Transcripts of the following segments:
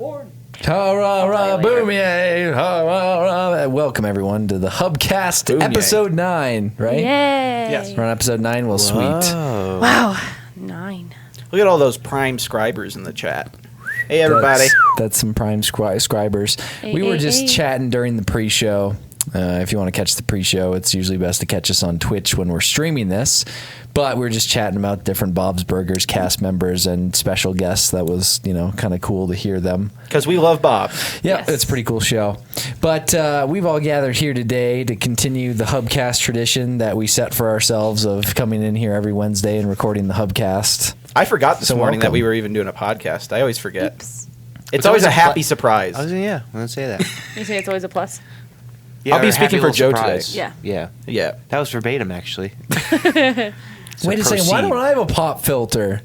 board. Hurrah, boom, yay. Hurrah. Welcome, everyone, to the Hubcast Boom, episode 9, right? Yay. Yes. We're on episode 9. Well, sweet. Wow. 9. Look at all those Prime scribers in the chat. Hey, everybody. That's some Prime scribers. We were just chatting during the pre-show. If you want to catch the pre-show, it's usually best to catch us on Twitch when we're streaming this. But we were just chatting about different Bob's Burgers cast members and special guests. That was, kind of cool to hear them. Because we love Bob. Yeah, Yes. it's a pretty cool show. But we've all gathered here today to continue the Hubcast tradition that we set for ourselves of coming in here every Wednesday and recording the Hubcast. I forgot this morning that welcome. we were even doing a podcast. I always forget. Oops. It's always a happy surprise. I'm gonna say that. You say it's always a plus? I'll be or a speaking happy for Joe little surprise. today. Yeah. Yeah. Yeah. That was verbatim, actually. Wait a second, why proceed. don't I have a pop filter?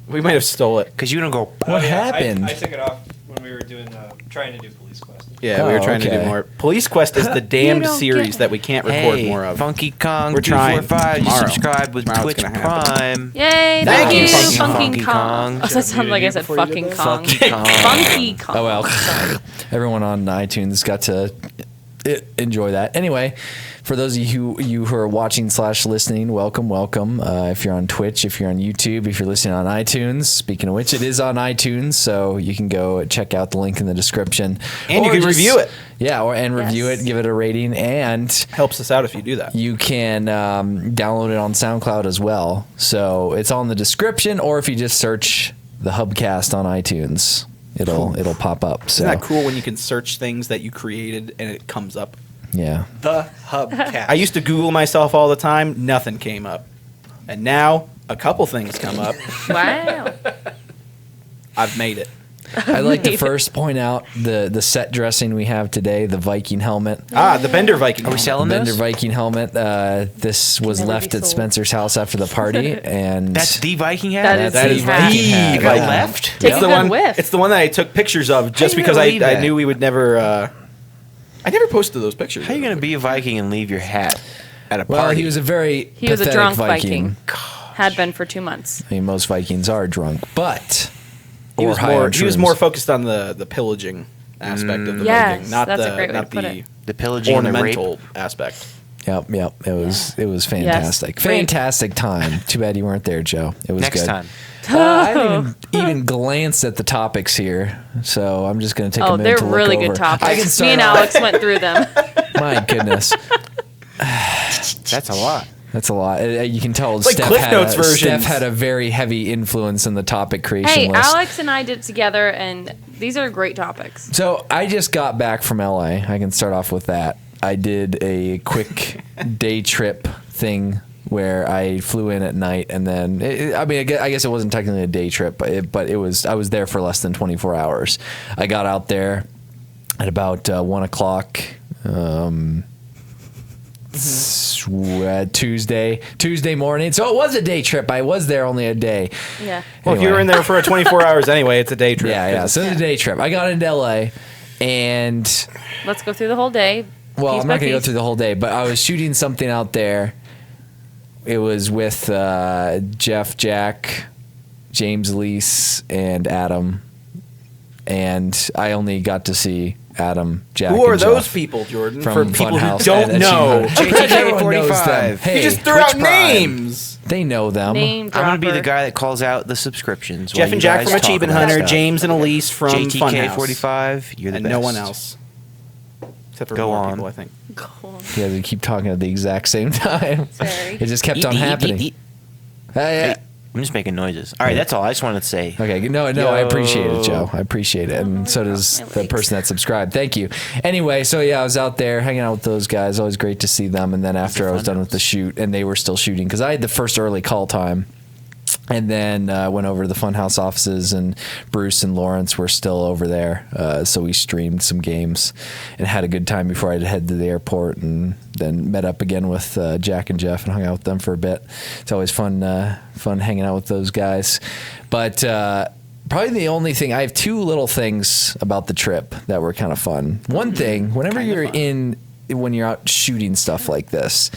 We might have stole it. Because you don't go. What happened? I took it off when we were doing trying to do Police Quest. Yeah, we were trying to do okay. more. Police Quest is the damned don't series get- that we can't record Hey, more of. Funky Kong We're trying. 245. You Tomorrow. subscribe with Tomorrow it's Twitch gonna happen. Prime. Yay. Thank you, Funky Funky Kong. Kong. Oh, that sounded like I said Before you did fucking that? Kong. Funky Kong. Funky Kong. Oh, well. Sorry. Everyone on iTunes got to enjoy that. Anyway, for those of you who are watching / listening, welcome. If you're on Twitch, if you're on YouTube, if you're listening on iTunes, speaking of which, it is on iTunes, so you can go check out the link in the description. And you Or can review it. Yeah, and review Yes. it, give it a rating, and Helps us out if you do that. you can download it on SoundCloud as well. So it's on the description, or if you just search the Hubcast on iTunes, it'll pop up. So Isn't that cool when you can search things that you created and it comes up? yeah. The Hubcast. I used to Google myself all the time. Nothing came up. And now a couple things come up. Wow. I've made it. I'd like to Made it. first point out the set dressing we have today, the Viking helmet. The Bender Viking. Are we selling Bender this? Viking helmet. This was never left be at sold. Spencer's house after the party, and That's the Viking hat? That is That the is hat. the hat. You got Yeah. left? Take It's a the good one. whiff. It's the one that I took pictures of just you because gonna I leave that? knew we would never. I never posted those pictures. How are you going to be a Viking and leave your hat at a well, party? he was a very He was a pathetic drunk Viking. Viking. Had been for 2 months. I mean, most Vikings are drunk, but He was high more. on He was shrooms. more focused on the pillaging aspect of the Yes, Viking, not that's the a great way not to put the it. the pillaging and the rape. ornamental aspect. Yep. It was fantastic. Yes. Fantastic time. Too bad you weren't there, Joe. It was Next good. time. I haven't even glanced at the topics here, so I'm just going to take a Oh, minute they're to look really over. good I can topics. start Me and off- Alex went through them. My goodness. That's a lot. That's a lot. You can tell like Steph, Cliff Notes versions. Steph had a very heavy influence in the topic creation Hey, list. Alex and I did it together, and these are great topics. So I just got back from LA. I can start off with that. I did a quick day trip thing where I flew in at night, and then I guess it wasn't technically a day trip, but it was. I was there for less than 24 hours. I got out there at about 1 o'clock. Tuesday morning. So it was a day trip. I was there only a day. Yeah. Well, if you were in there for 24 hours anyway, it's a day trip. Yeah. So it's a day trip. I got into LA, and Let's go through the whole day. well, piece I'm by not going to go piece. through the whole day, but I was shooting something out there. It was with Jeff, Jack, James Leese, and Adam. And I only got to see Adam, Jack, Who are and those Jeff people, Jordan? from For people Funhouse who don't at know, Achievement. Everyone knows them. JTK45. Hey, you just threw Twitch out Prime. names. they know them. Name I'm going to be the dropper. guy that calls out the subscriptions. Jeff while and you Jack guys from talk Achievement about Hunter, stuff. James and Elise from Funhouse, JTK45, you're the and best. no one else. Except for Go more on. people, I think. Go on. Yeah, they keep talking at the exact same time. Sorry. It just kept on Eat, eat, happening. eat, eat. Hey, I'm just making noises. All right, that's all. I just wanted to say. Okay, no, I appreciate it, Yo. Joe. I appreciate it, and so does my the legs. person that subscribed. Thank you. Anyway, so yeah, I was out there hanging out with those guys. Always great to see them. And then after I was done with the shoot, and they were still shooting because I had the first early call time. And then went over to the Funhouse offices, and Bruce and Lawrence were still over there. So we streamed some games and had a good time before I'd head to the airport, and then met up again with Jack and Jeff and hung out with them for a bit. It's always fun hanging out with those guys. But probably the only thing, I have two little things about the trip that were kind of fun. One thing, whenever when you're out shooting stuff like this,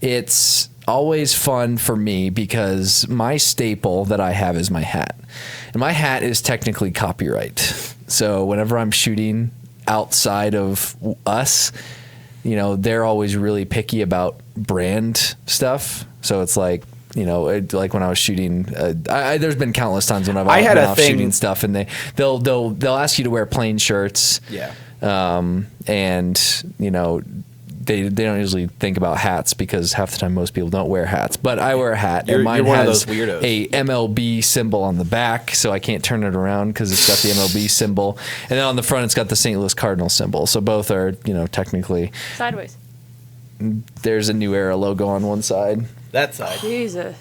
it's always fun for me because my staple that I have is my hat. And my hat is technically copyright. So whenever I'm shooting outside of us, they're always really picky about brand stuff. So it's like, like when I was shooting, there's been countless times when I had been a off thing- shooting stuff, and they'll ask you to wear plain shirts. Yeah. And they don't usually think about hats because half the time most people don't wear hats. But I wear a hat, You're and mine one of has those weirdos. a MLB symbol on the back, so I can't turn it around because it's got the MLB symbol, and then on the front it's got the St. Louis Cardinals symbol. So both are, technically, Sideways. there's a New Era logo on one side. That side. Jesus.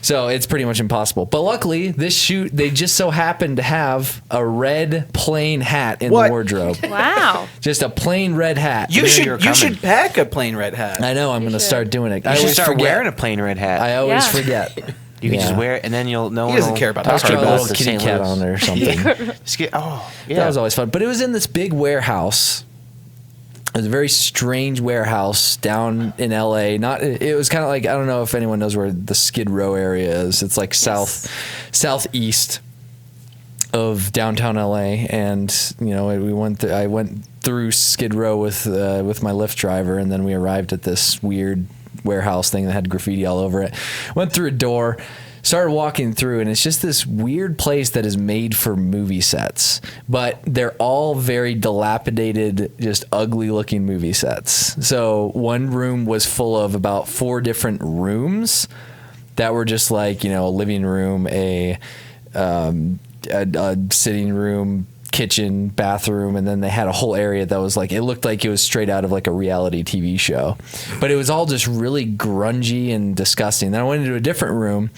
So it's pretty much impossible. But luckily, this shoot, they just so happened to have a red plain hat in What? the wardrobe. Wow. Just a plain red hat. You knew should you were you coming. should pack a plain red hat. I know. I'm going to should. start doing it. I You should always start forget. wearing a plain red hat. I always Yeah. forget. You can just Yeah. wear it, and then no He one doesn't will care about I that was talk trying part a about about little the kitty St. cat Louis. on it or something. Just get, yeah. That was always fun. But it was in this big warehouse. It was a very strange warehouse down in LA. It was kind of like, I don't know if anyone knows where the Skid Row area is. It's like southeast of downtown LA, and I went through Skid Row with my Lyft driver, and then we arrived at this weird warehouse thing that had graffiti all over it. Went through a door, started walking through, and it's just this weird place that is made for movie sets, but they're all very dilapidated, just ugly looking movie sets. So one room was full of about 4 different rooms that were just like, a living room, a sitting room, kitchen, bathroom, and then they had a whole area that was like, it looked like it was straight out of like a reality TV show, but it was all just really grungy and disgusting. Then I went into a different room,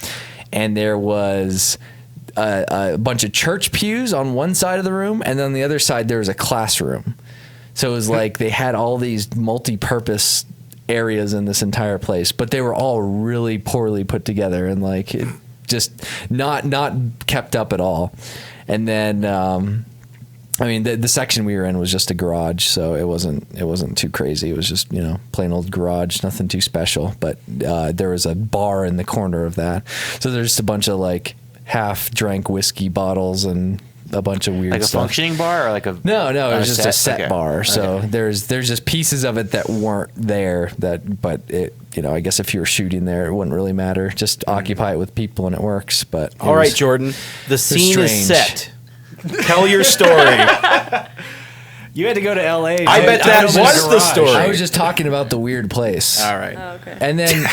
and there was a bunch of church pews on one side of the room, and then on the other side there was a classroom. So it was like they had all these multi-purpose areas in this entire place, but they were all really poorly put together and like it just not kept up at all. And then the section we were in was just a garage, so it wasn't too crazy. It was just plain old garage, nothing too special. But there was a bar in the corner of that, so there's just a bunch of like half drank whiskey bottles and a bunch of weird like a stuff. functioning bar or like a No, it was just a set Okay. bar. So Okay. there's just pieces of it that weren't there. But it, I guess if you were shooting there, it wouldn't really matter. Just occupy it with people and it works. But it All right, was- Jordan. The scene strange. is set. Tell your story. You had to go to LA. I bet that was the story. I was just talking about the weird place. All right. Oh, okay. And then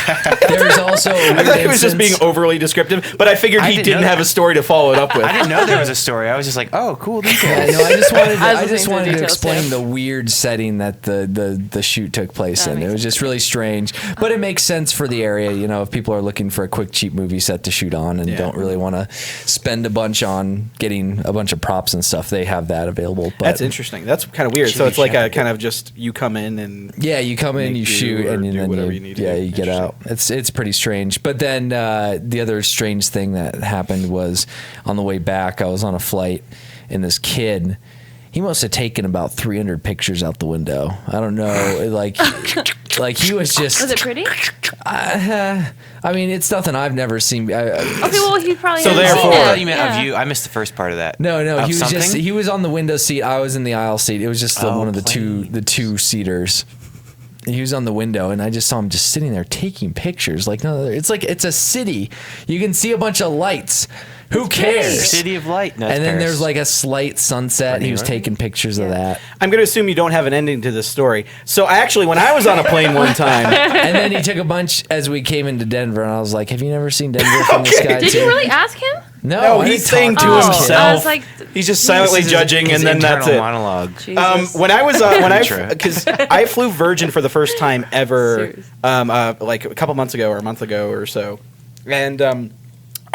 there's also a weird I thought he was just being instance- overly descriptive, but I figured I he didn't didn't know have that. a story to follow it up with. I didn't know there was a story. I was just like, oh, cool Yeah, details. no, I just wanted to, I was I just listening to wanted the to details, explain too. the weird setting that the shoot took place That in. It makes was just really strange, but it makes sense for the area. If people are looking for a quick, cheap movie set to shoot on and Yeah. don't really want to spend a bunch on getting a bunch of props and stuff, they have that available. But That's interesting. That's kind of weird. So Jimmy it's like a Shannon. kind of just you come in and Yeah, you come in, Make you do shoot, or and do then whatever you you need to yeah, do. you get out. It's pretty strange. But then the other strange thing that happened was on the way back, I was on a flight, and this kid, he must have taken about 300 pictures out the window. I don't know, like he was just. Was it pretty? I mean, it's nothing I've never seen. Okay, well, he probably So hasn't seen therefore- it. I thought you meant Yeah. of you. I missed the first part of that. No, Of he was something? just he was on the window seat. I was in the aisle seat. It was just Oh, one of the plain. two seaters. He was on the window, and I just saw him just sitting there taking pictures. Like, no, it's a city. You can see a bunch of lights. Who cares? City of Light. No, it's And then Paris. there's like a slight sunset. New He was York? taking pictures of that. I'm going to assume you don't have an ending to this story. So actually, when I was on a plane one time, And then he took a bunch as we came into Denver, and I was like, "Have you never seen Denver from the sky?" Did too? you really ask him? no, I he's didn't saying talk to him. Oh, himself. I was like, He's just silently This is judging, his and then that's internal it. monologue. Jesus. When I was Mantra. because I flew Virgin for the first time ever, Serious. like a couple months ago or a month ago or so, and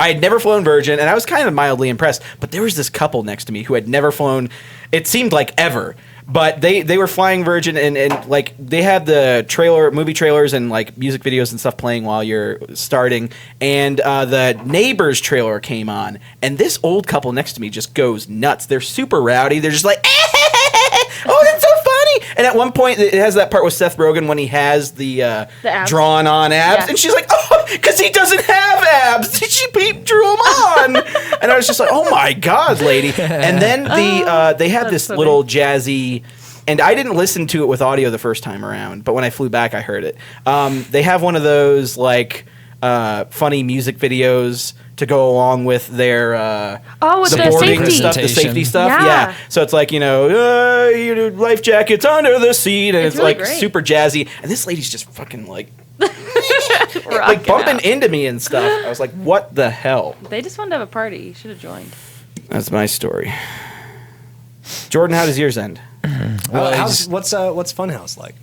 I had never flown Virgin, and I was kind of mildly impressed. But there was this couple next to me who had never flown. It seemed like ever. But they were flying Virgin, and like they had the movie trailers and like music videos and stuff playing while you're starting. And the Neighbors trailer came on, and this old couple next to me just goes nuts. They're super rowdy. They're just like, oh, that's so funny. And at one point, it has that part with Seth Rogen when he has the abs. drawn on abs, Yeah. and she's like, "Oh, because he doesn't have abs. She drew them on." And I was just like, "Oh my god, lady!" And then they had That's this funny. little jazzy. And I didn't listen to it with audio the first time around, but when I flew back, I heard it. They have one of those like funny music videos to go along with their with the boarding safety. stuff, the safety stuff. Yeah. Yeah. So it's like your life jackets under the seat, and It's it's really like great. super jazzy. And this lady's just fucking like Rocking bumping out. into me and stuff. I was like, what the hell? They just wanted to have a party. You should have joined. That's my story. Jordan, how does yours end? Well, What's Funhouse like?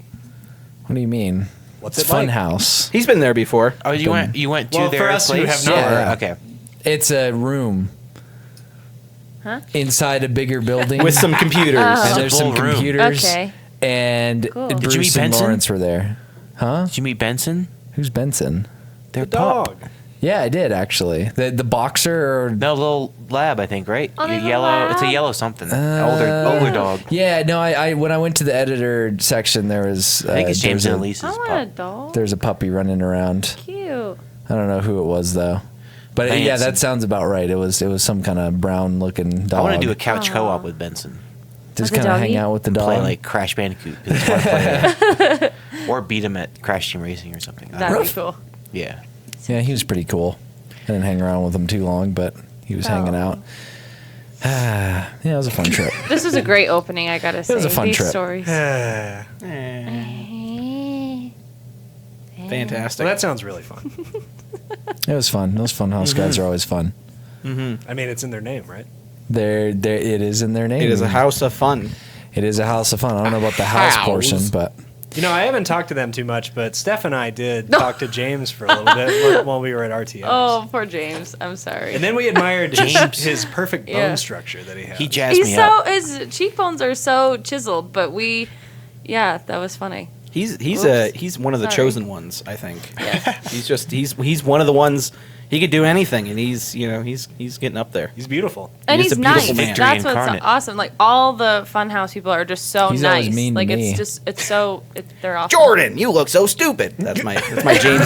what do you mean? What's It's it like? Funhouse. He's been there before. Oh, you went to Well, their for us who place? have not. Yeah. Okay. It's a room Huh? inside a bigger building With some computers. and there's some Full room. computers. Okay. And Cool. Bruce Did you meet and Benson? Lawrence were there. Huh? Did you meet Benson? Who's Benson? Their The pup. dog. Yeah, I did actually. The boxer or No, little lab, I think, right? Oh, they have a Yellow. It's a lab? yellow something. Older dog. yeah, no, I when I went to the editor section there was I think it's James there's and a, Elise's I want a pup. dog. there's a puppy running around. Cute. I don't know who it was though. But yeah, Benson. that sounds about right. It was some kind of brown looking dog. I want to do a couch Aw. co-op with Benson. just With the kind of hang doggy? out with the dog. Play like Crash Bandicoot. 'cause it's fun to play that. Or beat him at Crash Team Racing or something. I don't That'd know. be cool. Yeah. Yeah, he was pretty cool. I didn't hang around with him too long, but he was hanging Oh. out. Yeah, it was a fun trip. This was a great opening, I gotta say. was a fun These trip. stories. Fantastic. Well, that sounds really fun. It was fun. Those Funhouse guys are always fun. I mean, it's in their name, right? It is in their name. it is a house of fun. It is a house of fun. I don't know about the house House. portion, but You know, I haven't talked to them too much, but Steph and I did talk to James for a little bit while we were at RTX. Oh, poor James. I'm sorry. And then we admired James. his perfect bone Yeah. structure that he has. He jazzed He's me so up. his cheekbones are so chiseled, but yeah, that was funny. He's Oops. he's one of the Sorry. chosen ones, I think. Yes. he's one of the ones. He could do anything, and he's getting up there. He's beautiful. And He is he's a beautiful nice. man. Victory That's what's incarnate. awesome. Like all the Funhouse people are just so He's nice. always mean to like me. they're awesome. Jordan, you look so stupid. That's my James.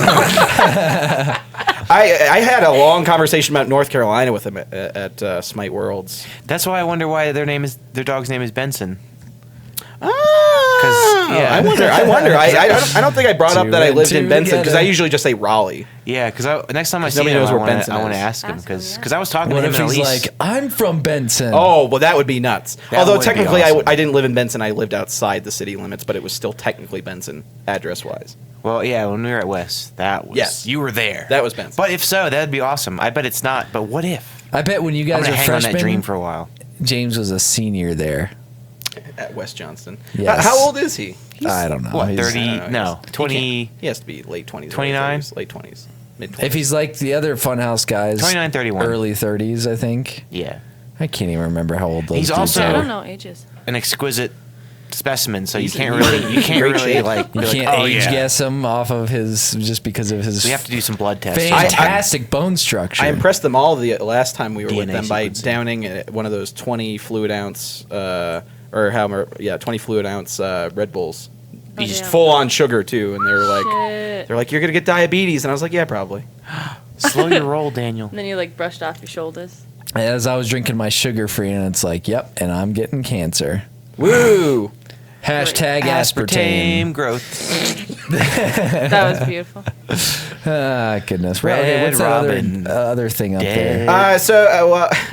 I had a long conversation about North Carolina with him at Smite Worlds. That's why I wonder why their dog's name is Benson. Yeah, I wonder. I don't think I brought up Two that I and lived two in Benson because I together. usually just say Raleigh. Yeah, because next time I see Nobody him, knows I where want Benson to is. ask him Ask him, because yeah. I was talking what to him if and he's Elise. like, I'm from Benson? Oh, well, that would be nuts. That Although would be technically, awesome. I didn't live in Benson. I lived outside the city limits, but it was still technically Benson, address-wise. Well, yeah, when we were at West, that was Yes. you were there. That was Benson. But if so, that'd be awesome. I bet it's not. But what if? I bet when you I'm guys gonna were hang on freshmen, that dream for a while. James was a senior there. At West Johnston. Yes. How old is he? I don't know. What, He's- 30? I don't know. No, He 20. can't- He has to be late 20s. 29? Late 20s. Mid 20s. If he's like the other Funhouse guys, 29, 31. early 30s, I think. Yeah, I can't even remember how old those He's dudes also- I are. don't know ages. an exquisite specimen. So He's you can't in great really shape. like. You be like, can't oh, age yeah. guess him off of his just because of his We have to do some blood tests. fantastic bone structure. I impressed them all the last time we were with DNA them by sequencing. downing one of those 20 fluid ounce, 20 fluid ounce Red Bulls. Oh, Just yeah. full on sugar too, and Shit. they're like, you're gonna get diabetes, and I was like, yeah, probably. Slow your roll, Daniel. And then you like brushed off your shoulders. As I was drinking my sugar free, and it's like, yep, and I'm getting cancer. Woo! Hashtag aspartame. growth. That was beautiful. Ah, goodness. Well, Red okay, what's that Robin. other thing up Dead. there?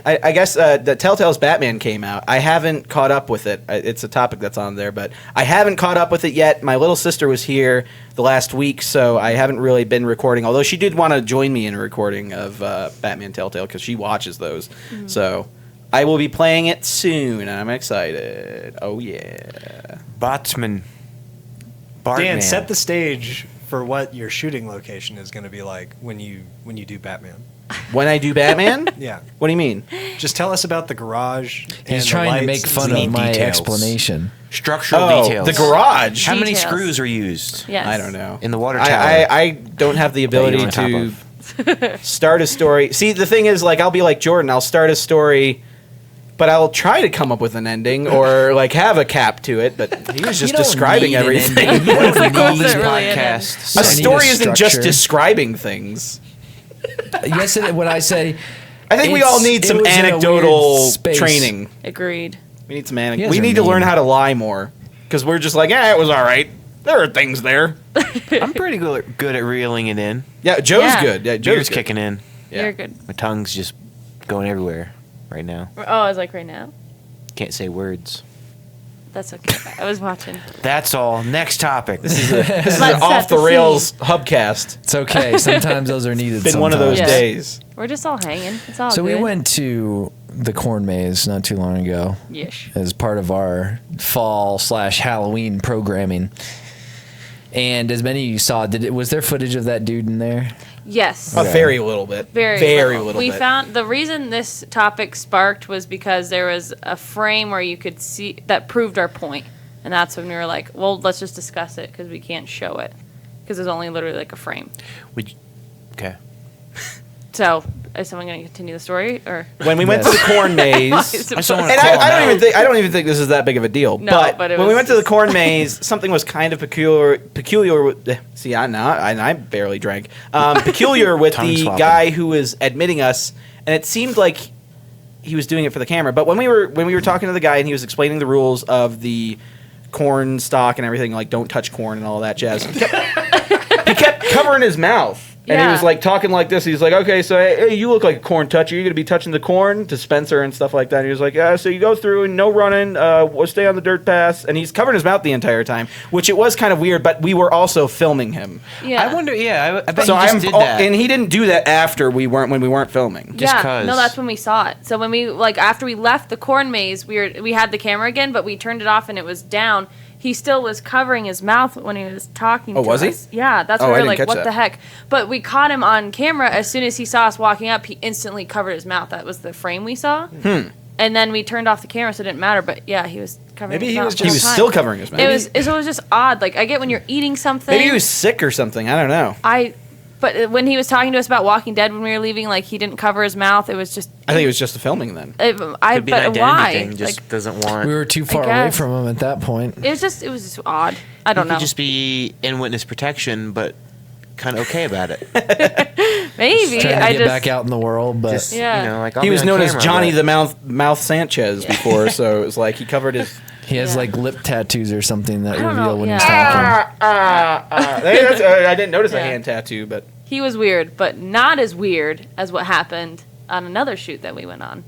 I guess the Telltale's Batman came out. I haven't caught up with it. It's a topic that's on there, but I haven't caught up with it yet. My little sister was here the last week, so I haven't really been recording. Although she did want to join me in a recording of Batman Telltale because she watches those. So I will be playing it soon, and I'm excited. Oh yeah! Botsman. Bartman. Dan, set the stage for what your shooting location is going to be like when you do Batman. When I do Batman, Yeah. what do you mean? Just tell us about the garage. and He's the trying to lights make and fun stuff. of my details. explanation. Structural Oh, details. the garage. How many Details. screws are used Yes. I don't know. in the water tower? I don't have the ability on top to start a story. See, the thing is, like, I'll be like Jordan. I'll start a story, but I'll try to come up with an ending or like have a cap to it. But he was just You don't describing need an everything. ending. You don't Like, need was a it really an podcast. A You need story a isn't just structure. describing things. Yes, when I say, I think we It's- all need it some was in a anecdotal weird space. training. Agreed. We need some You guys We are need to learn mean. how to lie more because we're just like, it was all right. There are things there. I'm pretty good at reeling it in. Yeah, Joe's Yeah. good. Yeah, Beer's Joe's good. kicking in. Yeah. You're good. My tongue's just going everywhere right now. Oh, I was like, right now? Can't say words. That's okay. I was watching. That's all. Next topic. This is an Let's set off the the rails hubcast. it's okay. Sometimes those are needed. Been one of those Yeah. days. We're just all hanging. It's all So good. we went to the corn maze not too long ago Yesh. as part of our fall/Halloween programming. And as many of you saw, was there footage of that dude in there? Yes. A very little bit. Very little we bit. found the reason this topic sparked was because there was a frame where you could see that proved our point, and that's when we were like, well, let's just discuss it because we can't show it because it's only literally like a frame. Okay. So is someone going to continue the story or? When we went to the corn maze, I just don't want and to call I don't him even out. think I don't even think this is that big of a deal. No, but but it when we was went to the just- corn maze, something was kind of peculiar. See, I barely drank. Peculiar with Tongue the swapping. guy who was admitting us, and it seemed like he was doing it for the camera. But when we were talking to the guy and he was explaining the rules of the corn stalk and everything, like don't touch corn and all that jazz, he kept covering his mouth. And he Yeah. was like talking like this. He's like, okay, so hey, you look like a corn toucher. You're going to be touching the corn to Spencer and stuff like that. And he was like, yeah, so you go through and no running. We'll stay on the dirt paths. And he's covering his mouth the entire time, which it was kind of weird, but we were also filming him. Yeah. I wonder. Yeah, I bet So he just did that. and he didn't do that after when we weren't filming. just yeah, 'cause. no, that's when we saw it. So when we after we left the corn maze, we had the camera again, but we turned it off and it was down. He still was covering his mouth when he was talking Oh, to was he? us. Yeah, that's Oh, where I we were didn't like, catch what that. the heck? But we caught him on camera as soon as he saw us walking up. He instantly covered his mouth. That was the frame we saw. And then we turned off the camera, so it didn't matter. But yeah, he was covering. Maybe his he mouth was the He whole was time. still covering his mouth. It was just odd. Like I get when you're eating something. Maybe he was sick or something. I don't know. But when he was talking to us about Walking Dead when we were leaving, like he didn't cover his mouth. It was just. I think it was just the filming then. Could be an but identity why? thing. Just Like, doesn't want. We were too far away guess. from him at that point. it was just odd. I don't you know. could just be in witness protection, but kind of okay about it. Maybe Trying to I get just back out in the world, but Just Yeah. you know, like I'll He be was on known as camera, Johnny but- the Mouth Sanchez before, so it was like he covered his. he has Yeah. like lip tattoos or something that I don't reveal know, when he's yeah. talking. I didn't notice a Yeah. hand tattoo, but he was weird, but not as weird as what happened on another shoot that we went on.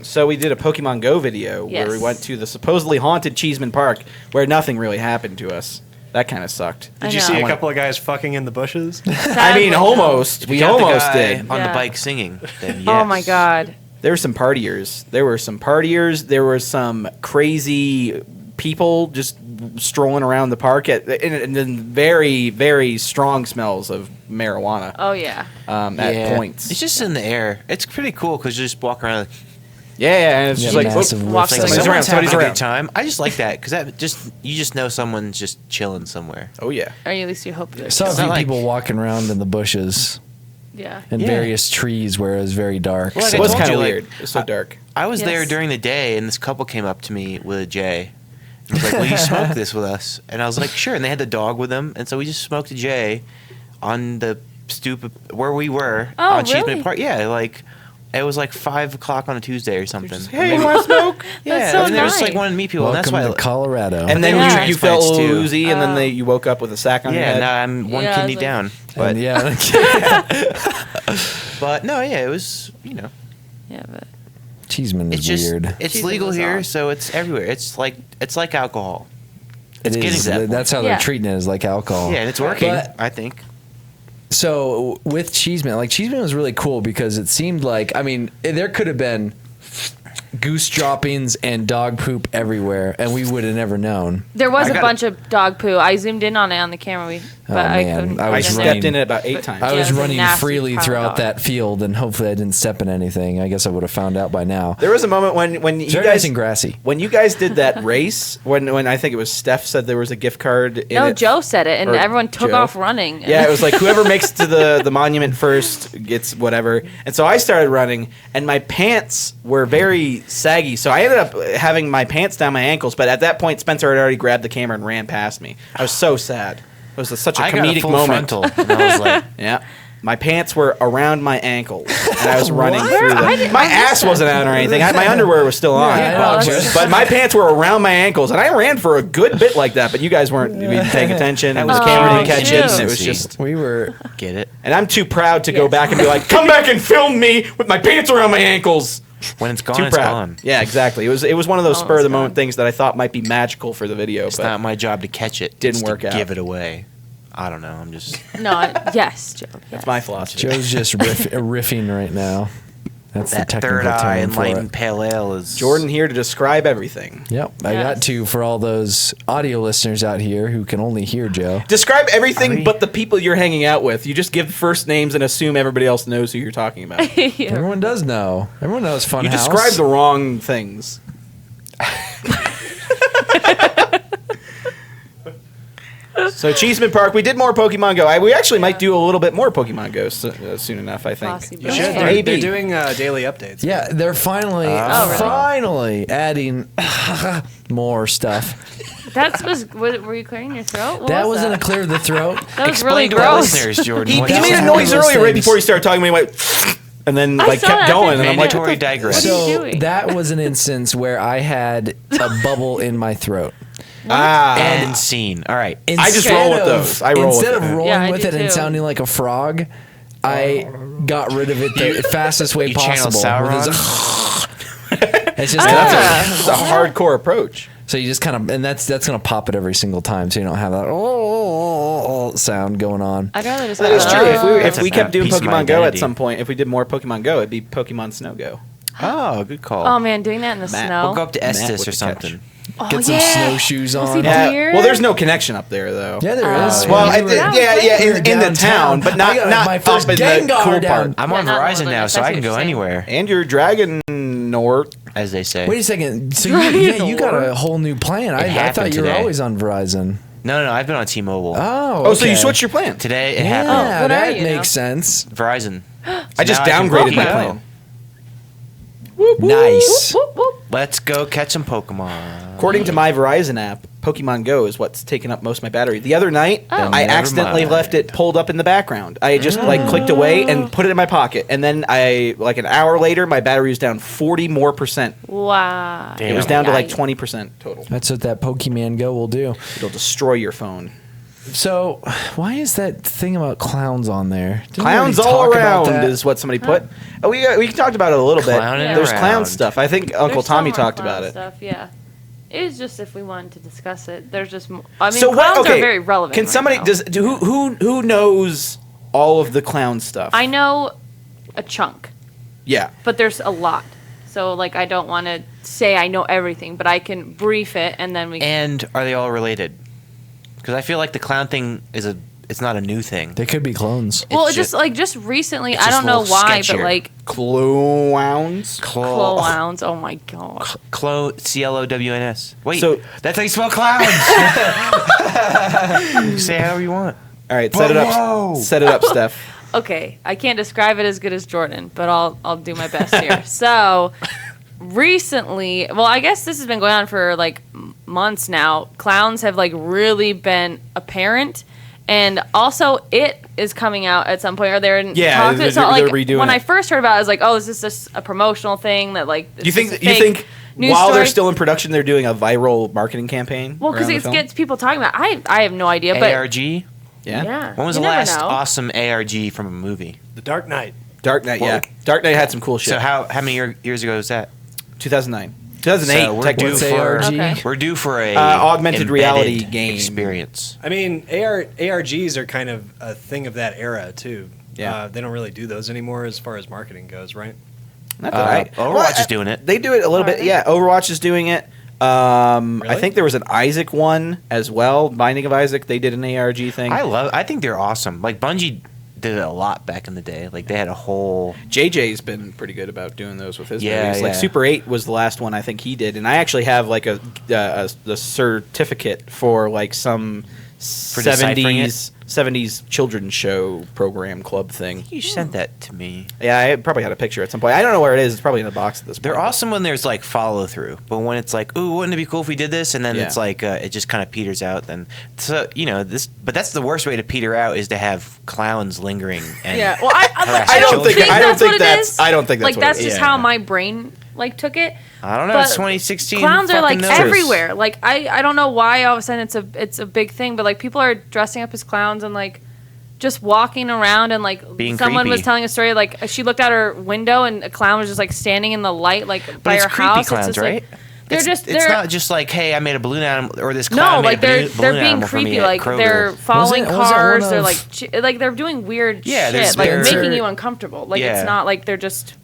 So we did a Pokemon Go video where we Yes. went to the supposedly haunted Cheeseman Park where nothing really happened to us. That kind of sucked. I Did you know. see a wanna- couple of guys fucking in the bushes? I mean, Sadly, no. almost. We You got the almost guy did. on Yeah. the bike singing. Then Oh yes. my god. There were some partiers. There were some crazy people just strolling around the park and then very, very strong smells of marijuana Oh yeah. at Yeah. points. It's just in the air. It's pretty cool because you just walk around. Yeah, and it's Yeah, just like, massive whoop, walk It's Somebody's like somebody's someone's around, having somebody's a around. good time. I just like that because you just know someone's just chilling somewhere. Oh, yeah. Or at least you hope they're Saw a It's few not like- people walking around in the bushes yeah. and Yeah. various trees where it was very dark. Well, so- It was told kind of you, like, weird. It was so dark. I was there Yes. during the day, and this couple came up to me with a J. And was like, "Will you smoke this with us?" And I was like, "Sure." And they had the dog with them, and so we just smoked a J on the stoop where we were Oh, on Cheeseman really? Park. Yeah, like it was like 5 o'clock on a Tuesday or something. Hey, you want to smoke? Yeah, That's so and they were just like nice. wanting to meet people, Welcome and to that's why. Colorado. And then Yeah. you felt a little Transplants, too. woozy, and then you woke up with a sack on your Yeah, head. now I'm one Yeah, I kidney was like- down. And But yeah, but no, yeah, it was Yeah, but Cheeseman it's is just weird. it's Cheeseman legal was here, odd. so it's everywhere. It's like alcohol. It getting is. to that point. That's how Yeah. they're treating it, is like alcohol. Yeah, and it's working. But- I think. So with Cheeseman, like Cheeseman was really cool because it seemed like, I mean, there could have been goose droppings and dog poop everywhere, and we would have never known. There was I a got bunch of dog poo. I zoomed in on it on the camera, but I man. couldn't. I I was get in there. stepped running- in it about 8 times. I Yeah, was it was a running nasty freely pile of throughout dog. that field, and hopefully I didn't step in anything. I guess I would have found out by now. There was a moment when you It's very guys nice and grassy. when you guys did that race, when I think it was Steph said there was a gift card. In No, it. Joe said it, and Or everyone took Joe. off running. Yeah, it was like whoever makes it to the monument first gets whatever. And so I started running, and my pants were very saggy. So I ended up having my pants down my ankles. But at that point, Spencer had already grabbed the camera and ran past me. I was so sad. It was such a I got a comedic full moment. frontal, and I was like, Yeah. My pants were around my ankles, and I was running What? through I them. didn't- My I missed ass that. wasn't out or anything. My underwear was still on. Yeah, well, no, that's- just- But my pants were around my ankles, and I ran for a good bit like that. But you guys weren't paying attention, and the was camera didn't cute. catch it, and it was Consistency. just. we were. get it? And I'm too proud to go Yes. back and be like, "Come back and film me with my pants around my ankles." When it's gone, Too it's proud. gone. Yeah, exactly. It was one of those Oh, spur of it's the moment gone. things that I thought might be magical for the video, It's but not my job to catch it. Didn't It's to work out. Give it away. I don't know. I'm just. No, yes, Joe. Yes. that's my philosophy. Joe's just riffing right now. That's That the technical third eye term for enlightened it. pale ale is Jordan here to describe everything. Yep, I got Yes. to for all those audio listeners out here who can only hear Joe. Describe everything Are we- but the people you're hanging out with. You just give first names and assume everybody else knows who you're talking about. You Yeah. Everyone does know. Everyone knows Funhouse. describe the wrong things. So Cheeseman Park, we did more Pokemon Go. We actually might do a little bit more Pokemon Go soon enough. I think. Possibly. You should. Yeah. Maybe. They're doing daily updates. Yeah, they're finally, really? finally adding more stuff. Were you clearing your throat? What That was wasn't a clear of the throat. That was Explain really to our gross. listeners, Jordan. He what made is a one noise of those earlier right things. before he started talking. When he went, and then I like saw kept that going, and I'm like, Mandatory digress. What are you So doing? that was an instance where I had a bubble in my throat. and scene. All right. I just roll with those. I roll instead with of it. rolling Yeah, I with do it and too. sounding like a frog, I got rid of it the fastest way You channel possible. Sauron? It's just That's a hardcore approach. so you just kind of, and that's gonna pop it every single time, so you don't have that sound going on. I'd rather just. That is true. If That's we a kept doing piece of my Pokemon Go at identity. some point, if we did more Pokemon Go, it'd be Pokemon Snow Go. Oh, good call. Oh man, doing that in the Matt, snow. We'll go up to Matt Estes with or the something. Oh, Get some yeah. snowshoes Was on. he Yeah. Deer? Well, there's no connection up there though. Yeah, there is. Well, Yeah, in the town, but not I got not my first up in the Gengar cool down. part. I'm Yeah, on not Verizon Northern, now, if so that's I what can you're go saying. anywhere, And your Dragon Nort. as they say. Wait a second. So Dragon you got Lore. a whole new plan. I happened thought you were today. always on Verizon. No, I've been on T-Mobile. Oh, So you okay. switched your plan. Today it Yeah, happened. Oh, what are that you makes now? sense. Verizon. I just Now can downgraded my go. plan. Nice. Whoop, whoop. Let's go catch some Pokemon. According to my Verizon app, Pokemon Go is what's taking up most of my battery. The other night, Oh. I Never accidentally mind. left it pulled up in the background. I just like clicked away and put it in my pocket, and then like an hour later, my battery was down 40 more percent. Wow. It was down to like Yikes. 20% total. That's what that Pokemon Go will do. It'll destroy your phone. So, why is that thing about clowns on there? Didn't we Clowns already all talk about around that? is what somebody put. Oh, we talked about it a little Clowning bit. There's clown around. stuff. I think Uncle There's Tommy some more talked clown about it. Stuff, yeah. It was just if we wanted to discuss it. There's just. I mean, So clowns what? Okay, are very relevant. can right somebody now. who knows all of the clown stuff? I know a chunk, Yeah. but there's a lot. So like, I don't want to say I know everything, but I can brief it, and then we. And are they all related? Because I feel like the clown thing it's not a new thing. They could be clones. well, it's just recently, it's I just don't a know little why, sketchier. but like Clowns. clowns. Oh my god. CLOWNS. Wait, So- that's how you spell clowns. Say however you want. All right, set it up. Whoa. Set it up, Steph. Okay, I can't describe it as good as Jordan, but I'll do my best here. So, recently, well, I guess this has been going on for like months now. Clowns have like really been apparent, and also it is coming out at some point. Or they're in Yeah, talks. they're- So, they're like redoing when it. I first heard about it, I was like, oh, is this just a promotional thing that like? You think while they're still in production, they're doing a viral marketing campaign? well because around the it film? gets people talking about. I have no idea, but ARG. Yeah. yeah. When was you the never last know. awesome ARG from a movie? The Dark Knight. Dark Knight. Yeah. Well, Dark Knight had some cool shit. So how many years ago was that? 2009, 2008. So we're technically. due Say for RG. Okay. we're due for a Augmented embedded reality game. experience. I mean, ARGs are kind of a thing of that era too. Yeah. They don't really do those anymore as far as marketing goes, right? Not that I- Overwatch is doing it. They do it a little Are bit. they? Yeah, Overwatch is doing it. I Really? think there was an Isaac one as well. Binding of Isaac. They did an ARG thing. I think they're awesome. Like Bungie did it a lot back in the day. Like they had a whole. JJ's been pretty good about doing those with his Yeah, movies. Like yeah. Super 8 was the last one I think he did, and I actually have like a certificate for like some deciphering it? 70s children's show program club thing. You sent that to me. Yeah, I probably had a picture at some point. I don't know where it is. It's probably in the box at this point. They're awesome when there's like follow through, but when it's like, ooh, wouldn't it be cool if we did this? And then Yeah. it's like it just kind of peters out. Then so this, but that's the worst way to peter out is to have clowns lingering. And Yeah. Well, I harassing don't children. think I don't that's think what that's- it is. I don't think that's like what that's it just is. how Yeah. my brain like took it. I don't know. But It's 2016. Clowns are Who like fucking knows? everywhere. Like I don't know why all of a sudden it's a big thing, but like people are dressing up as clowns and like just walking around and like Being someone was creepy. telling a story like she looked out her window and a clown was just like standing in the light like But by it's her creepy house. clowns, it's just, right? Like, they're It's they're not just like, hey, I made a balloon animal, or this no, clown like made a they're balloon being animal for me creepy. at Like Kroger. they're following Wasn't one cars. of- They're like they're doing weird Yeah, there's shit. Like Spencer- making you uncomfortable. Like Yeah. it's not like they're just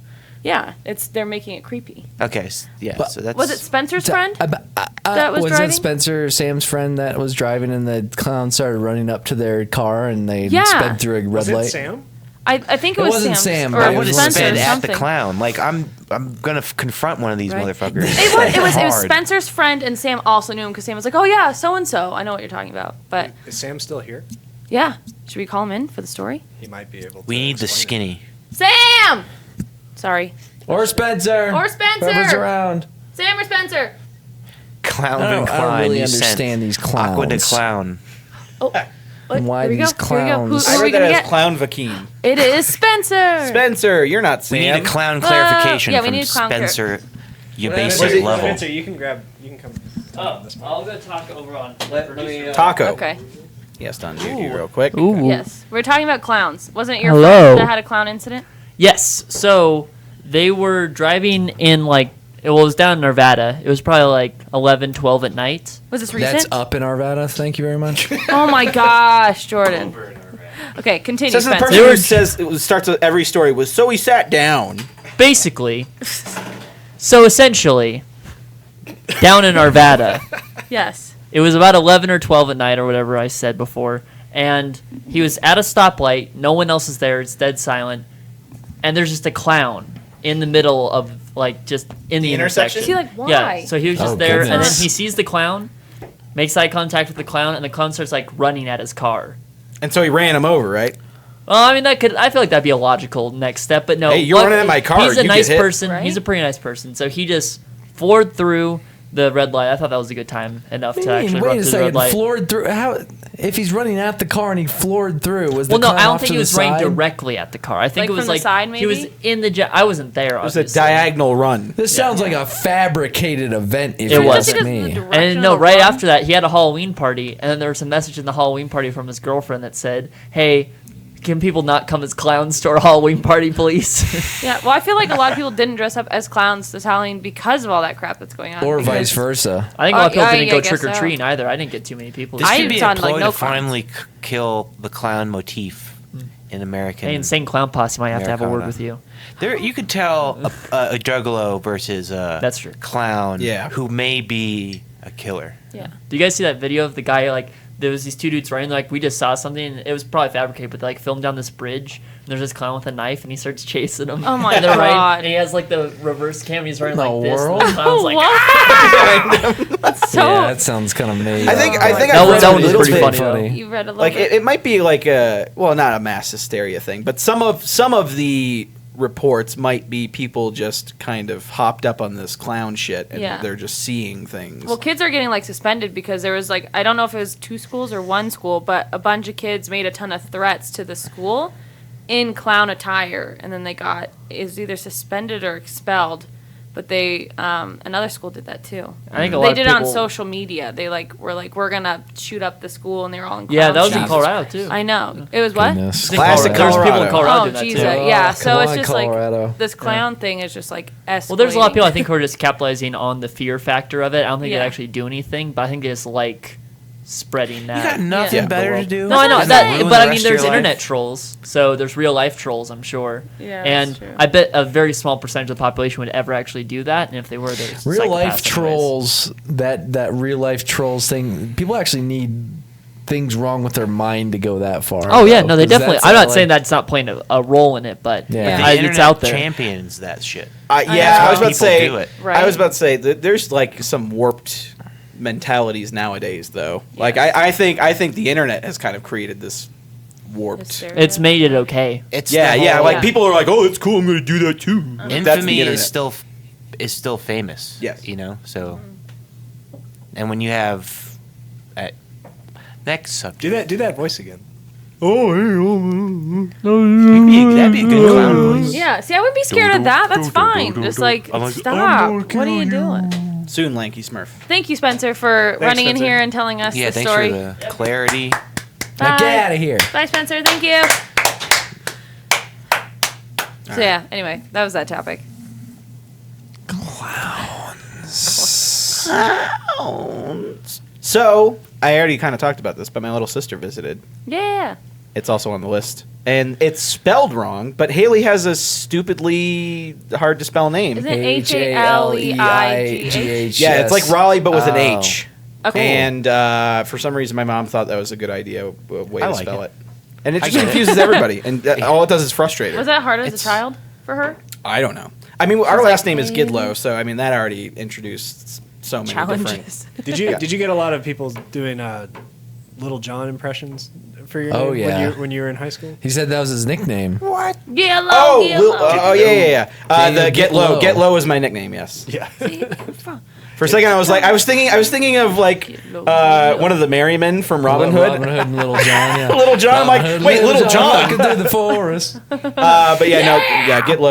they're making it creepy. Okay, yeah. But- So that's Was it Spencer's friend? that was wasn't driving? Spencer Sam's friend that was driving, and the clown started running up to their car, and they Yeah. sped through a red Was it light. Sam? I think it It was wasn't Sam's, Sam, or but I it would was have Spencer sped or at the something. clown. Like I'm gonna confront one of these Right. motherfuckers. It was Hard. Spencer's friend, and Sam also knew him because Sam was like, "Oh yeah, so and so. I know what you're talking about." But Is Sam still here? yeah, should we call him in for the story? He might be able to. We need the explain skinny. Sam. Sorry, Or Spencer. Or Spencer. Whoever's around. Sam or Spencer? Clown I don't Klein. really you sent understand these Aqua de clowns. Clown. Oh, what? Why Here we these go. Here we go. clowns? Who I are we read gonna that as get? Clown Vakeen. It is Spencer. Spencer, you're not We Sam. need a clown clarification yeah, we from need a clown Spencer. You it. basic Spencer, level. Spencer, you can come. Oh, I'll go talk over on. Let me, Taco. Okay. Yes, Don Judy, real quick. Yes, we're talking about clowns. Wasn't it your Hello. friend that had a clown incident? Yes. So they were driving in like it was down in Nevada. It was probably like 11, 12 at night. Was this recent? That's up in Arvada. Thank you very much. Oh my gosh, Jordan. Okay, continue, Says the Spencer. person who says it starts with every story was so he sat down. Basically. So essentially, down in Arvada, Yes. it was about 11 or 12 at night or whatever I said before, and he was at a stoplight. No one else is there. It's dead silent, and there's just a clown in the middle of like just in the intersection? intersection. Is he like, why? Yeah. So he was just Oh, there, and then goodness. he sees the clown, makes eye contact with the clown, and the clown starts like running at his car. And so he ran him over, right? Well, I mean, I feel like that'd be a logical next step, but no. Hey, you're running at my car, He's a you nice get hit. person. Right? He's a pretty nice person. So he just floored through the red light. I thought that was a good time enough to actually run Wait a through the red second. light. Floored through? How? If he's running at the car and he floored through, was the Well, no, clown I don't off think to he the was running side? directly at the car. I think Like it was from the like side, he was maybe? in the. I wasn't there. It was a obviously. diagonal run. This sounds like a fabricated event. If It you was. ask Just because of me. the direction And of no, the right run? after that, he had a Halloween party, and then there was a message in the Halloween party from his girlfriend that said, "Hey, can people not come as clowns to our Halloween party, please?" Yeah, well, I feel like a lot of people didn't dress up as clowns this Halloween because of all that crap that's going on. Or because- vice versa. I think a lot of people didn't I go guess trick or so. treating either. I didn't get too many people. This I should be a done, ploy like, no to clowns. finally kill the clown motif in American. Hey, Insane Clown Posse might have to have a word Americana. with you. There, you could tell a juggalo versus a That's true. clown Yeah. who may be a killer. Yeah. Do you guys see that video of the guy, like, there was these two dudes running, like, we just saw something, and it was probably fabricated, but they, like, filmed down this bridge, and there's this clown with a knife, and he starts chasing him. Oh my and they're running, God. and he has, like, the reverse cam, and he's running The like this, world? and the clown's like, What? That's so. yeah, that sounds kind of amazing. I think That I've was- read that a one was little pretty bit- funny, You read a little Like bit. it might be like a not a mass hysteria thing, but some of the reports might be people just kind of hopped up on this clown shit and Yeah. they're just seeing things. Well, kids are getting like suspended because there was like I don't know if it was 2 schools or 1 school, but a bunch of kids made a ton of threats to the school in clown attire, and then they got is either suspended or expelled. But they another school did that too. I think a lot They of did it on people- social media. They like were like we're gonna shoot up the school, and they were all in yeah, clown that was in shoes. Colorado, too. I know it was what. Goodness. It's in Classic Colorado. There's people in Colorado. Colorado Oh, doing that, geez, too. yeah. Oh, So come it's on, just Colorado. like this clown thing is just like escalating. Well, there's a lot of people I think who are just capitalizing on the fear factor of it. I don't think Yeah. they actually do anything, but I think they just like spreading that. You got nothing Yeah. better to do. No, I know than that, ruin but the I mean, rest of there's your life? internet trolls, so there's real life trolls, I'm sure. Yeah, and that's true. I bet a very small percentage of the population would ever actually do that, and if they were, they're Real life psychopaths anyways. trolls, that real life trolls thing, people actually need things wrong with their mind to go that far. Oh yeah, though, no, they 'cause definitely. that's I'm not like- saying that's not playing a role in it, but Yeah. The it's internet out there. champions that shit. Yeah, I was about to People say. do it. Right. I was about to say that there's like some warped mentalities nowadays, though. Like I think the internet has kind of created this warped. Hysteria. It's made it okay. It's Yeah, the yeah. whole- Like people are like, "Oh, it's cool. I'm going to do that too." That's the infamy internet. is still famous. Yes. You know, so and when you have next subject. Do that voice again. That'd be a good clown voice. Yeah, see, I wouldn't be scared of that. That's fine. Just like, stop. What are you doing? Soon, Lanky Smurf. Thank you, Spencer, for running in Spencer. here and telling us Yeah, the thanks story. for the clarity. Now Bye. get out of here. Bye, Spencer. Thank you. So yeah. Anyway, that was that topic. So I already kind of talked about this, but my little sister visited. Yeah. It's also on the list, and it's spelled wrong. But Haley has a stupidly hard to spell name. Isn't it HALEIGH? Yeah, it's like Raleigh, but with an Oh. H. Okay. And for some reason, my mom thought that was a good idea, way I to like spell it. it. And it I just get it. confuses everybody, and all it does is frustrate her. Was that hard as It's- a child for her? I don't know. I mean, our Sounds last like name is Haley. Gidlow, so I mean that already introduced so many Challenges. Did you get a lot of people doing Little John impressions for your Oh, name yeah. when you were in high school? He said that was his nickname. What? Yellow. Oh, yellow. yeah. The David Get Low. Low. Get Low is my nickname. Yes. Yeah. For a second, I was thinking of like one of the Merrymen from Robin Hood. Robin Hood and Little John. Yeah. Little John. I'm like, Robin Hood, wait, Little John. walking through the forest. But yeah, Get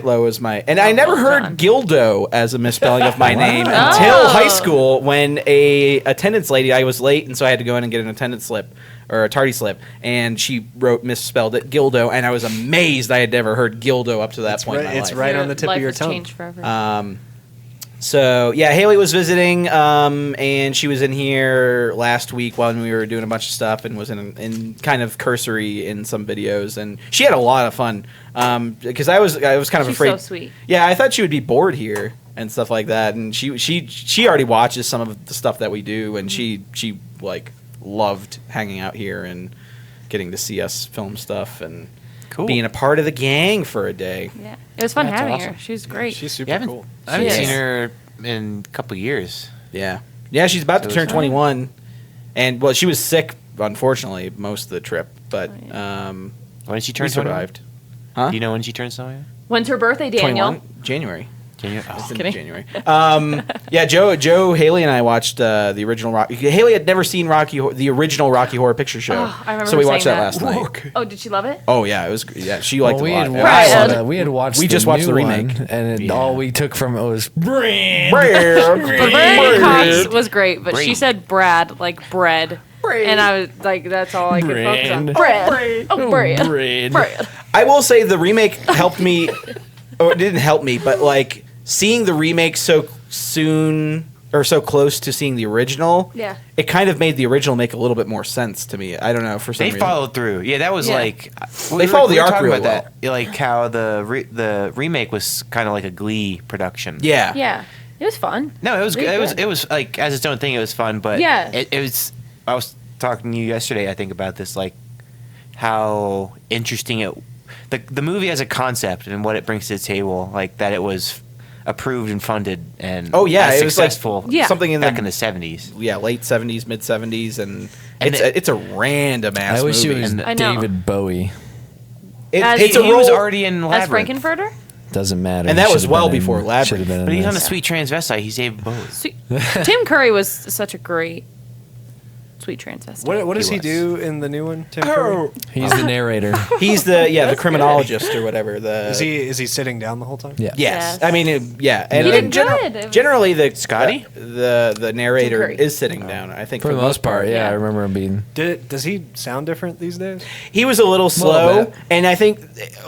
Low is my. And I never heard John. Gildo as a misspelling of my name Oh. until high school when a attendance lady. I was late, and so I had to go in and get an attendance slip or a tardy slip, and she misspelled it Gildo, and I was amazed I had never heard Gildo up to that point. in my It's life. right on the tip Life of your has tongue. changed forever. So yeah, Haley was visiting, and she was in here last week when we were doing a bunch of stuff, and was in kind of cursory in some videos, and she had a lot of fun. Because I was kind of She's afraid. so sweet. Yeah, I thought she would be bored here and stuff like that, and she already watches some of the stuff that we do, and she like loved hanging out here and getting to see us film stuff and Cool. being a part of the gang for a day. Yeah. It was fun That's having awesome. her. She was great. She's super You haven't, cool. I haven't She seen is. her in a couple years. Yeah. Yeah, she's about to It turn was 21. And, well, she was sick, unfortunately, most of the trip. But When did she turn we 21? survived. Huh? Do you know when she turns 21? When's her birthday, Daniel? 21? January. January. It's in kidding. January. Yeah, Joe, Haley, and I watched the original Rocky. Haley had never seen the original Rocky Horror Picture Show. Oh, I remember so we her watched saying that that. last night. Oh, did she love it? Oh, yeah, it was. Yeah, she liked Well, it we a had lot. watched. Right. We had watched. We the just watched new the remake. one, and Yeah. all we took from it was brand. But Brandon Cox Brad. was great, but she Brady. said Brad, like bread. And I was like, that's all I could focus on. Brand. Bread. Oh, bread. Bread. Bread. I will say the remake helped me. Or it didn't help me, but like seeing the remake so soon or so close to seeing the original, Yeah. it kind of made the original make a little bit more sense to me. I don't know for some They reason. followed through. Yeah, that was Yeah. like They followed the arc talking really about that. Like how the remake was kind of like a Glee production. Yeah. Yeah. It was fun. No, it was Really it was good. it was like as its own thing. It was fun, but Yeah. it was. I was talking to you yesterday. I think about this, like how interesting it. The movie as a concept and what it brings to the table, like that it was approved and funded and Oh, yeah, as it was like successful Yeah. something in back the in the 70s. late 70s, mid 70s, and And it's a random ass I wish movie. it was And I know. David Bowie. As It's a he was role, already in As Labyrinth, Frankenfurter? Doesn't matter. And that He was should've well been in- before Labyrinth. should've been in but he's on this. a Sweet Transvestite. He's David Bowie. Sweet. Tim Curry was such a great sweet transvestite. What does he was. do in the new one, Tim Curry? He's the narrator. he's the criminologist or whatever. The Is he sitting down the whole time? Yeah. Yes, Yes. I mean, and He did and good. It was- generally the Scotty? the narrator Curry. is sitting down. I think For the most part, yeah, Yeah. I remember him being. Does he sound different these days? He was a little slow, bit. and I think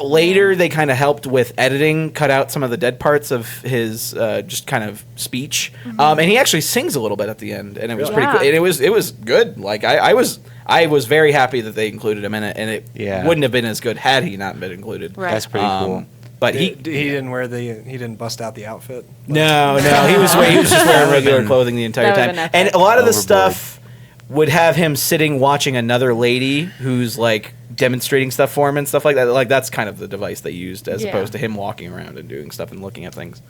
later they kind of helped with editing, cut out some of the dead parts of his just kind of speech, and he actually sings a little bit at the end, and it was pretty Yeah. cool. And it was good. good. Like I was very happy that they included him in it, and it Yeah. wouldn't have been as good had he not been included. Right. That's pretty cool. But He he didn't bust out the outfit. no, he was just wearing regular clothing the entire That would've time, been and epic. a lot of the Overboard. stuff would have him sitting watching another lady who's like demonstrating stuff for him and stuff like that. Like that's kind of the device they used as Yeah. opposed to him walking around and doing stuff and looking at things.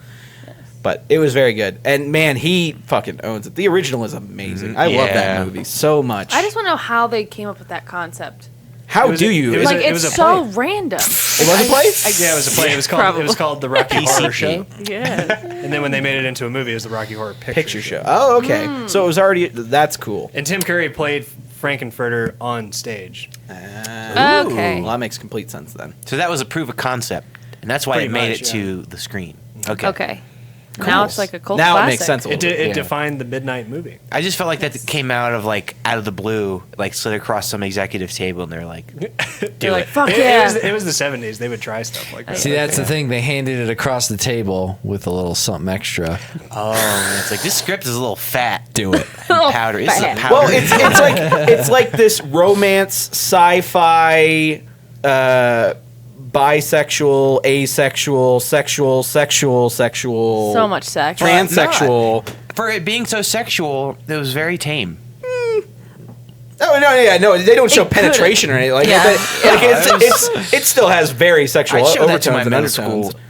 But it was very good, and man, he fucking owns it. The original is amazing. I love Yeah. that movie so much. I just want to know how they came up with that concept. How It was do a- you? it was Like, a- it's a so play. random. It was a play? Yeah, it was a play. It was called Probably. the Rocky Horror PCP. Show. Yeah. And then when they made it into a movie, it was the Rocky Horror Picture show. Oh, okay. So it was already. That's cool. And Tim Curry played Frankenfurter on stage. Okay. Well, that makes complete sense then. So that was a proof of concept, and that's why Pretty it made much, it to the screen. Okay. Okay. Now it's like a cult Now classic. it makes sense. A It, little bit. it defined the midnight movie. I just felt like that came out of the blue, like slid across some executive table, and they're like, They're "Do like, it." fuck It, yeah. it was the 70s. They would try stuff like that. See, that's the thing. They handed it across the table with a little something extra. Oh, man, it's like this script is a little fat. Do it. And powder. It's a fat. powder. Well, it's like this romance sci-fi bisexual, asexual, sexual, So much sex. transsexual. for it being so sexual, it was very tame. Oh no, they don't show It penetration or anything like Yeah. that. Like it still has very sexual I showed that to my overtones and middle undertones. school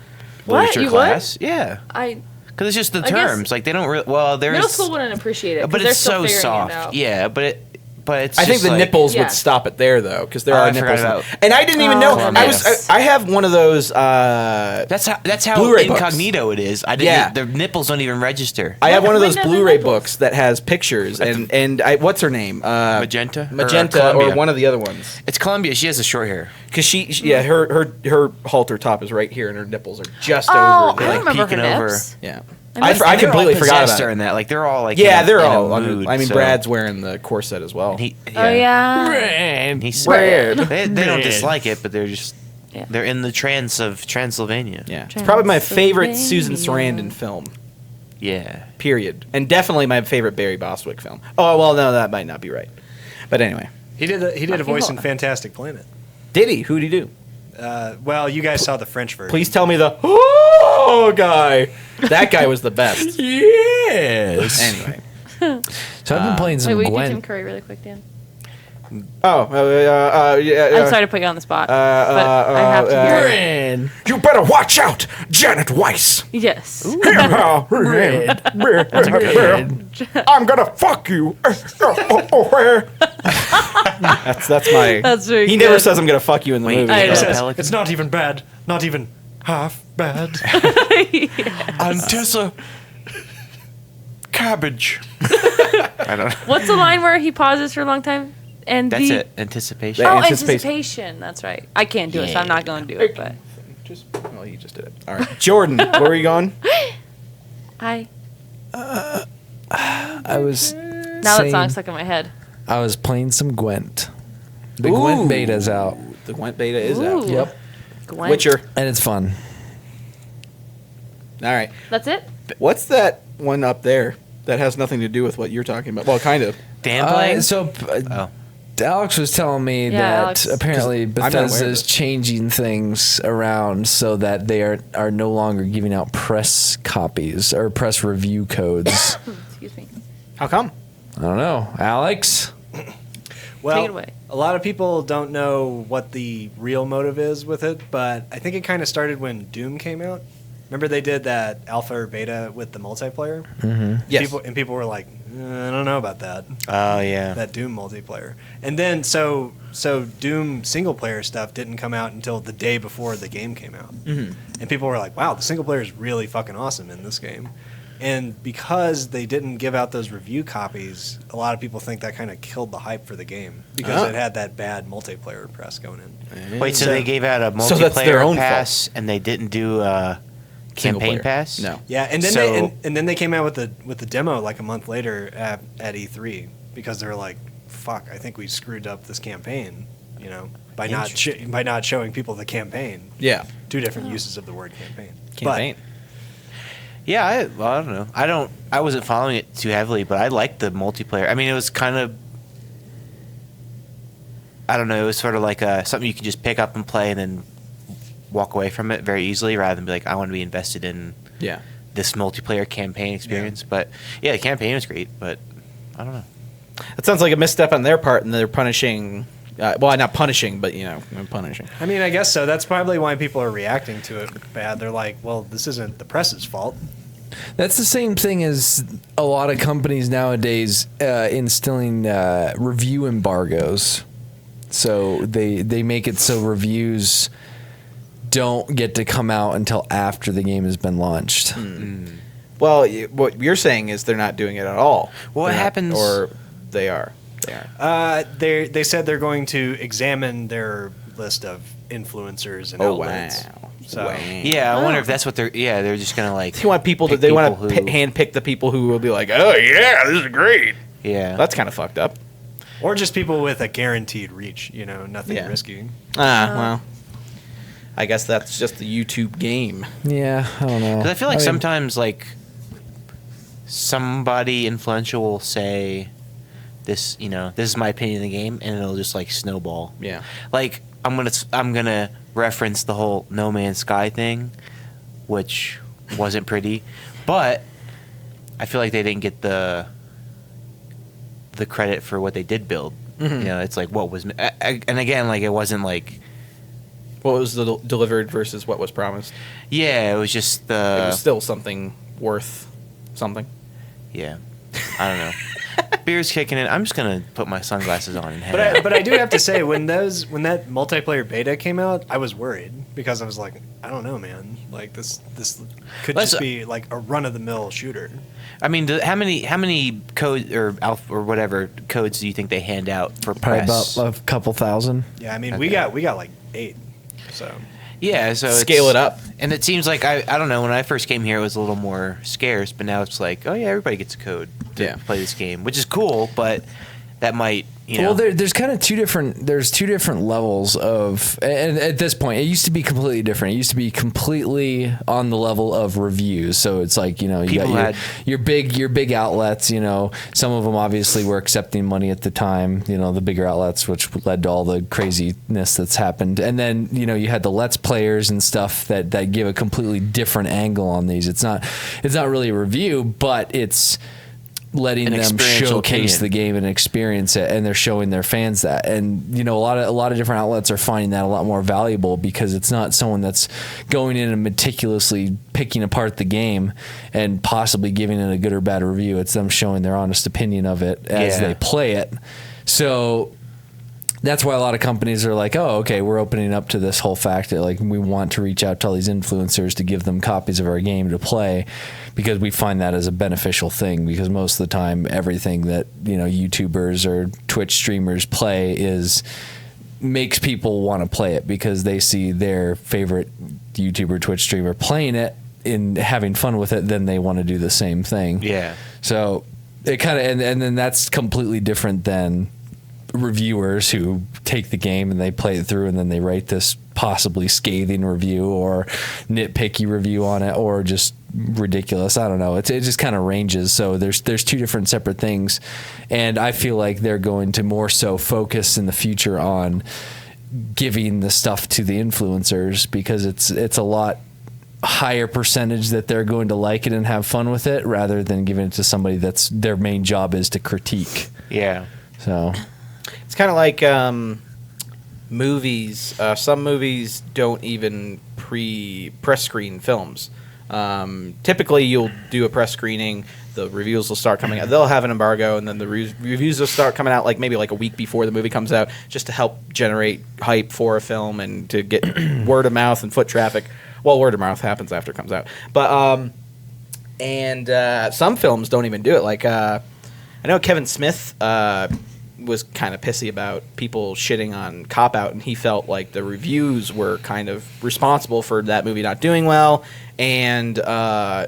What? literature You would? class. Yeah, I because it's just the I guess terms. Like they don't. Well, there's. middle school wouldn't appreciate it, but they're it's still so figuring soft. It out. Yeah, but it's. I think just the like- nipples Yeah. would stop it there though, because there Oh, are I forgot nipples. about- And I didn't even know. Columbus. I have one of those. That's how Blu-ray books. incognito it is. I didn't. Yeah. The nipples don't even register. I have one of When those does it Blu-ray nipples? books that has pictures and what's her name? Magenta. Magenta Columbia. or one of the other ones. It's Columbia. She has the short hair. Because yeah, her halter top is right here, and her nipples are just Oh, over I there. remember her peeking over. nips. Yeah, I missed I that. completely They're all forgot possessed about it. during that. Like they're all like. Yeah, in a- they're in a all. mood, I mean, so- Brad's wearing the corset as well. He, Oh yeah. And he's Brad. They don't dislike it, but they're just. Yeah. They're in the trance of Transylvania. Yeah, it's probably my favorite Susan Transylvania. Sarandon film. Yeah. Period, and definitely my favorite Barry Bostwick film. Oh well, no, that might not be right. But anyway, He did a Rocky voice in Horror. Fantastic Planet. did he? Who did he do? Well, you guys saw the French version. Please tell me the oh guy. That guy was the best. Yes. Anyway. So I've been playing Wait, some will you do Gwen. Tim Curry really quick, Dan? Yeah. I'm sorry to put you on the spot, but I have to hear it. You better watch out, Janet Weiss. Yes. I'm gonna fuck you. That's my. That's very He never good. says I'm gonna fuck you in the movie. I He know. says, Pelican. it's not even bad. Not even half bad. Antissa. Cabbage. I don't know. What's the line where he pauses for a long time? And That's the, it. Anticipation. Oh, Anticipation. anticipation. That's right. I can't do it, so I'm not going to do it. But Just, well, you just did it. All right, Jordan, where were you going? I I was now that saying- song's stuck in my head. I was playing some Gwent. The Gwent Ooh. beta's out, The Gwent beta is Ooh. out. Yep. Gwen. Witcher. and it's fun. All right. That's it. What's that one up there that has nothing to do with what you're talking about? Well, kind of. Dan playing? So Alex was telling me Yeah, that Alex. apparently not aware of Bethesda is this. changing things around so that they are no longer giving out press copies or press review codes. Excuse me. How come? I don't know, Alex. Well, Take it away. a lot of people don't know what the real motive is with it, but I think it kind of started when Doom came out. Remember they did that alpha or beta with the multiplayer? Yes. People were like, I don't know about that. Oh, yeah. That Doom multiplayer. And then so Doom single player stuff didn't come out until the day before the game came out. Mm-hmm. And people were like, wow, the single player is really fucking awesome in this game. And because they didn't give out those review copies, a lot of people think that kind of killed the hype for the game because Oh. it had that bad multiplayer press going in. Wait, so they gave out a So that's their multiplayer own pass and they didn't do a Single campaign player. pass? No. Yeah, and then So- and then they came out with the demo like a month later at E3 because they were like, "Fuck, I think we screwed up this campaign," by not showing people the campaign. Yeah. Two different uses of the word campaign. Campaign. Yeah, I don't know. I wasn't following it too heavily, but I liked the multiplayer. I mean, it was kind of I don't know. It was sort of like something you can just pick up and play and then walk away from it very easily, rather than be like, I want to be invested in this multiplayer campaign experience. But yeah, the campaign was great, but I don't know. It sounds like a misstep on their part, and they're punishing. Well, not punishing, but punishing. I mean, I guess so. That's probably why people are reacting to it bad. They're like, well, this isn't the press's fault. That's the same thing as a lot of companies nowadays instilling review embargoes. So they make it so reviews don't get to come out until after the game has been launched. Well, what you're saying is they're not doing it at all. Well, what happens? Or they are. They said they're going to examine their list of influencers and outlets. Wow. So Yeah, I wonder if that's what they're just gonna like. They want people to. pick They want people to who- handpick the people who will be like, "Oh yeah, this is great." Yeah, That's kind of fucked up. or just people with a guaranteed reach. Nothing Yeah. risky. Well, I guess that's just the YouTube game. Yeah, I don't know. 'Cause I feel like mean, sometimes like somebody influential will say this, this is my opinion of the game, and it'll just like snowball. Yeah. Like I'm gonna reference the whole No Man's Sky thing, which wasn't pretty, but I feel like they didn't get the credit for what they did build. It's like what was, and again, like it wasn't like, What was delivered versus what was promised? yeah, it was just It the was still something worth something. yeah, I don't know. Beer's kicking in. I'm just gonna put my sunglasses on and head out. But I do have to say, when that multiplayer beta came out, I was worried because I was like, I don't know, man. Like this could Let's- just be like a run of the mill shooter. I mean, how many code or alpha or whatever codes do you think they hand out for probably press? about a couple thousand. Yeah, I mean, Okay. we got like 8. So Yeah, so Scale it's- it up. And it seems like I don't know, when I first came here it was a little more scarce, but now it's like, oh yeah, everybody gets a code to play this game, which is cool, but that might, Well, there's kind of two different levels of, and at this point, it used to be completely different. It used to be completely on the level of reviews. So it's like, you People got had- your big outlets. Some of them obviously were accepting money at the time. The bigger outlets, which led to all the craziness that's happened. And then you had the Let's Players and stuff that give a completely different angle on these. It's not really a review, but it's letting An them experiential showcase opinion. the game and experience it, and they're showing their fans that. And a lot of different outlets are finding that a lot more valuable, because it's not someone that's going in and meticulously picking apart the game and possibly giving it a good or bad review. It's them showing their honest opinion of it as Yeah. they play it. So that's why a lot of companies are like, oh, okay, we're opening up to this whole fact that like we want to reach out to all these influencers to give them copies of our game to play, because we find that as a beneficial thing. Because most of the time, everything that YouTubers or Twitch streamers play makes people want to play it, because they see their favorite YouTuber, Twitch streamer playing it and having fun with it, then they want to do the same thing. Yeah. So it kind of, and then that's completely different than reviewers who take the game and they play it through and then they write this possibly scathing review or nitpicky review on it, or just ridiculous. I don't know. It just kind of ranges. So there's two different separate things, and I feel like they're going to more so focus in the future on giving the stuff to the influencers, because it's a lot higher percentage that they're going to like it and have fun with it, rather than giving it to somebody that's their main job is to critique. Yeah. So It's kind of like movies. Some movies don't even press screen films. Typically, you'll do a press screening. The reviews will start coming out. They'll have an embargo, and then the reviews will start coming out maybe a week before the movie comes out, just to help generate hype for a film and to get word of mouth and foot traffic. Well, word of mouth happens after it comes out, but some films don't even do it. Like I know Kevin Smith was kind of pissy about people shitting on Cop Out, and he felt like the reviews were kind of responsible for that movie not doing well, and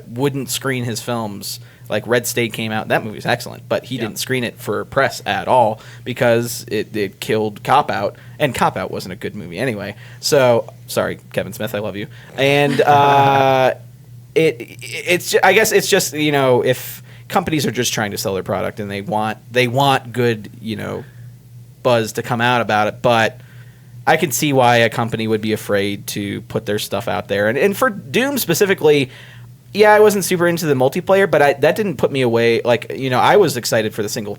wouldn't screen his films. Like Red State came out, that movie's excellent, but he didn't screen it for press at all because it killed Cop Out, and Cop Out wasn't a good movie anyway. So sorry, Kevin Smith, I love you. And I guess it's just, if companies are just trying to sell their product and they want good, buzz to come out about it, but I could see why a company would be afraid to put their stuff out there. And for Doom specifically, yeah, I wasn't super into the multiplayer, but that didn't put me away. Like, I was excited for the single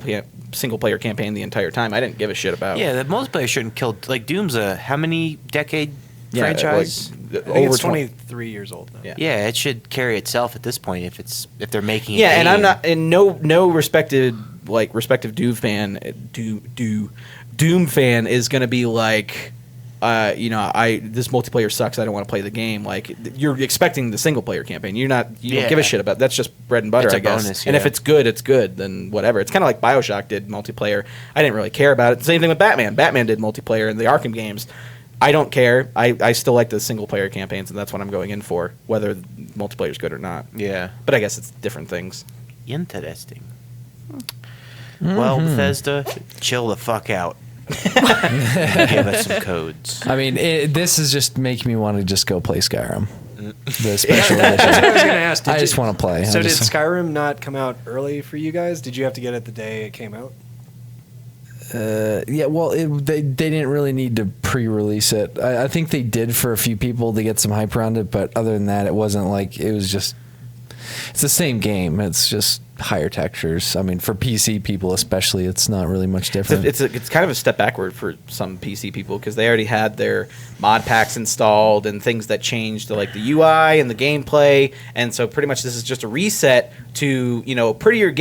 player campaign the entire time. I didn't give a shit about. Yeah, the multiplayer shouldn't kill. Like, Doom's a how many decade franchise? I think Over it's 23 years old now. Yeah. It should carry itself at this point if they're making it. Yeah, and I'm game. not, and no respective Doom fan, Doom fan is going to be like, this multiplayer sucks. I don't want to play the game. Like, you're expecting the single player campaign. You don't give a shit about. That's just bread and butter, It's a I guess. bonus, And if yeah. it's good, it's good. Then whatever. It's kind of like BioShock did multiplayer. I didn't really care about it. Same thing with Batman. Batman did multiplayer in the Arkham games. I don't care. I still like the single player campaigns, and that's what I'm going in for, whether multiplayer is good or not. Yeah. But I guess it's different things. Interesting. Well, Bethesda, chill the fuck out. Give us some codes. I mean, this is just making me want to just go play Skyrim. The special That's what I edition. was going to ask. I just want to play. So I did just- Skyrim not come out early for you guys? Did you have to get it the day it came out? Yeah, well, they didn't really need to pre-release it. I think they did for a few people to get some hype around it, but other than that, it wasn't like it was just. It's the same game. It's just higher textures. I mean, for PC people especially, it's not really much different. It's kind of a step backward for some PC people because they already had their mod packs installed and things that changed to like the UI and the gameplay, and so pretty much this is just a reset to a prettier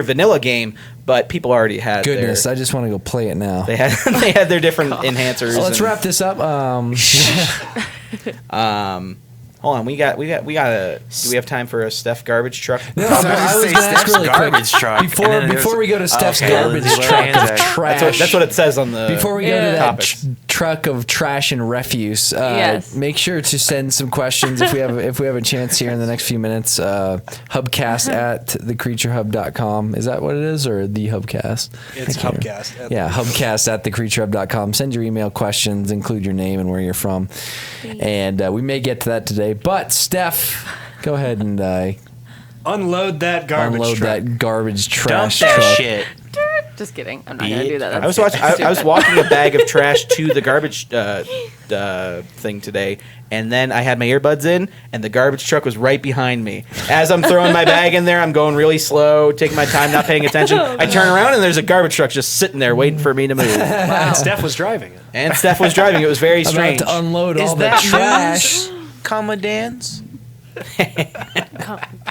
vanilla game, but people already had. Goodness, I just want to go play it now. They had their different enhancers. So let's and- wrap this up. Hold on, we got a. Do we have time for a Steph garbage truck? I was going to ask Steph's really quick garbage truck. before And then there's- we go to Steph's Okay, garbage let's truck of transact. trash. That's what it says on the. Before we go Yeah. to that Topics. truck of trash and refuse, Yes. make sure to send some questions if we have a chance here in the next few minutes. Hubcast at thecreaturehub.com. Is that what it is, or the Hubcast? It's I can't Hubcast. Yeah, hubcast at thecreaturehub.com. Send your email questions, include your name and where you're from. And we may get to that today. But, Steph, go ahead and Unload that garbage unload truck. that garbage Dump trash that truck. shit. Just kidding. I'm not gonna do that. I was watching. I was walking a bag of trash to the garbage thing today, and then I had my earbuds in, and the garbage truck was right behind me. As I'm throwing my bag in there, I'm going really slow, taking my time, not paying attention. I turn around, and there's a garbage truck just sitting there waiting for me to move. And Steph was driving it. And Steph was driving. It was very About strange. to unload Is all the that trash. comma Dan's?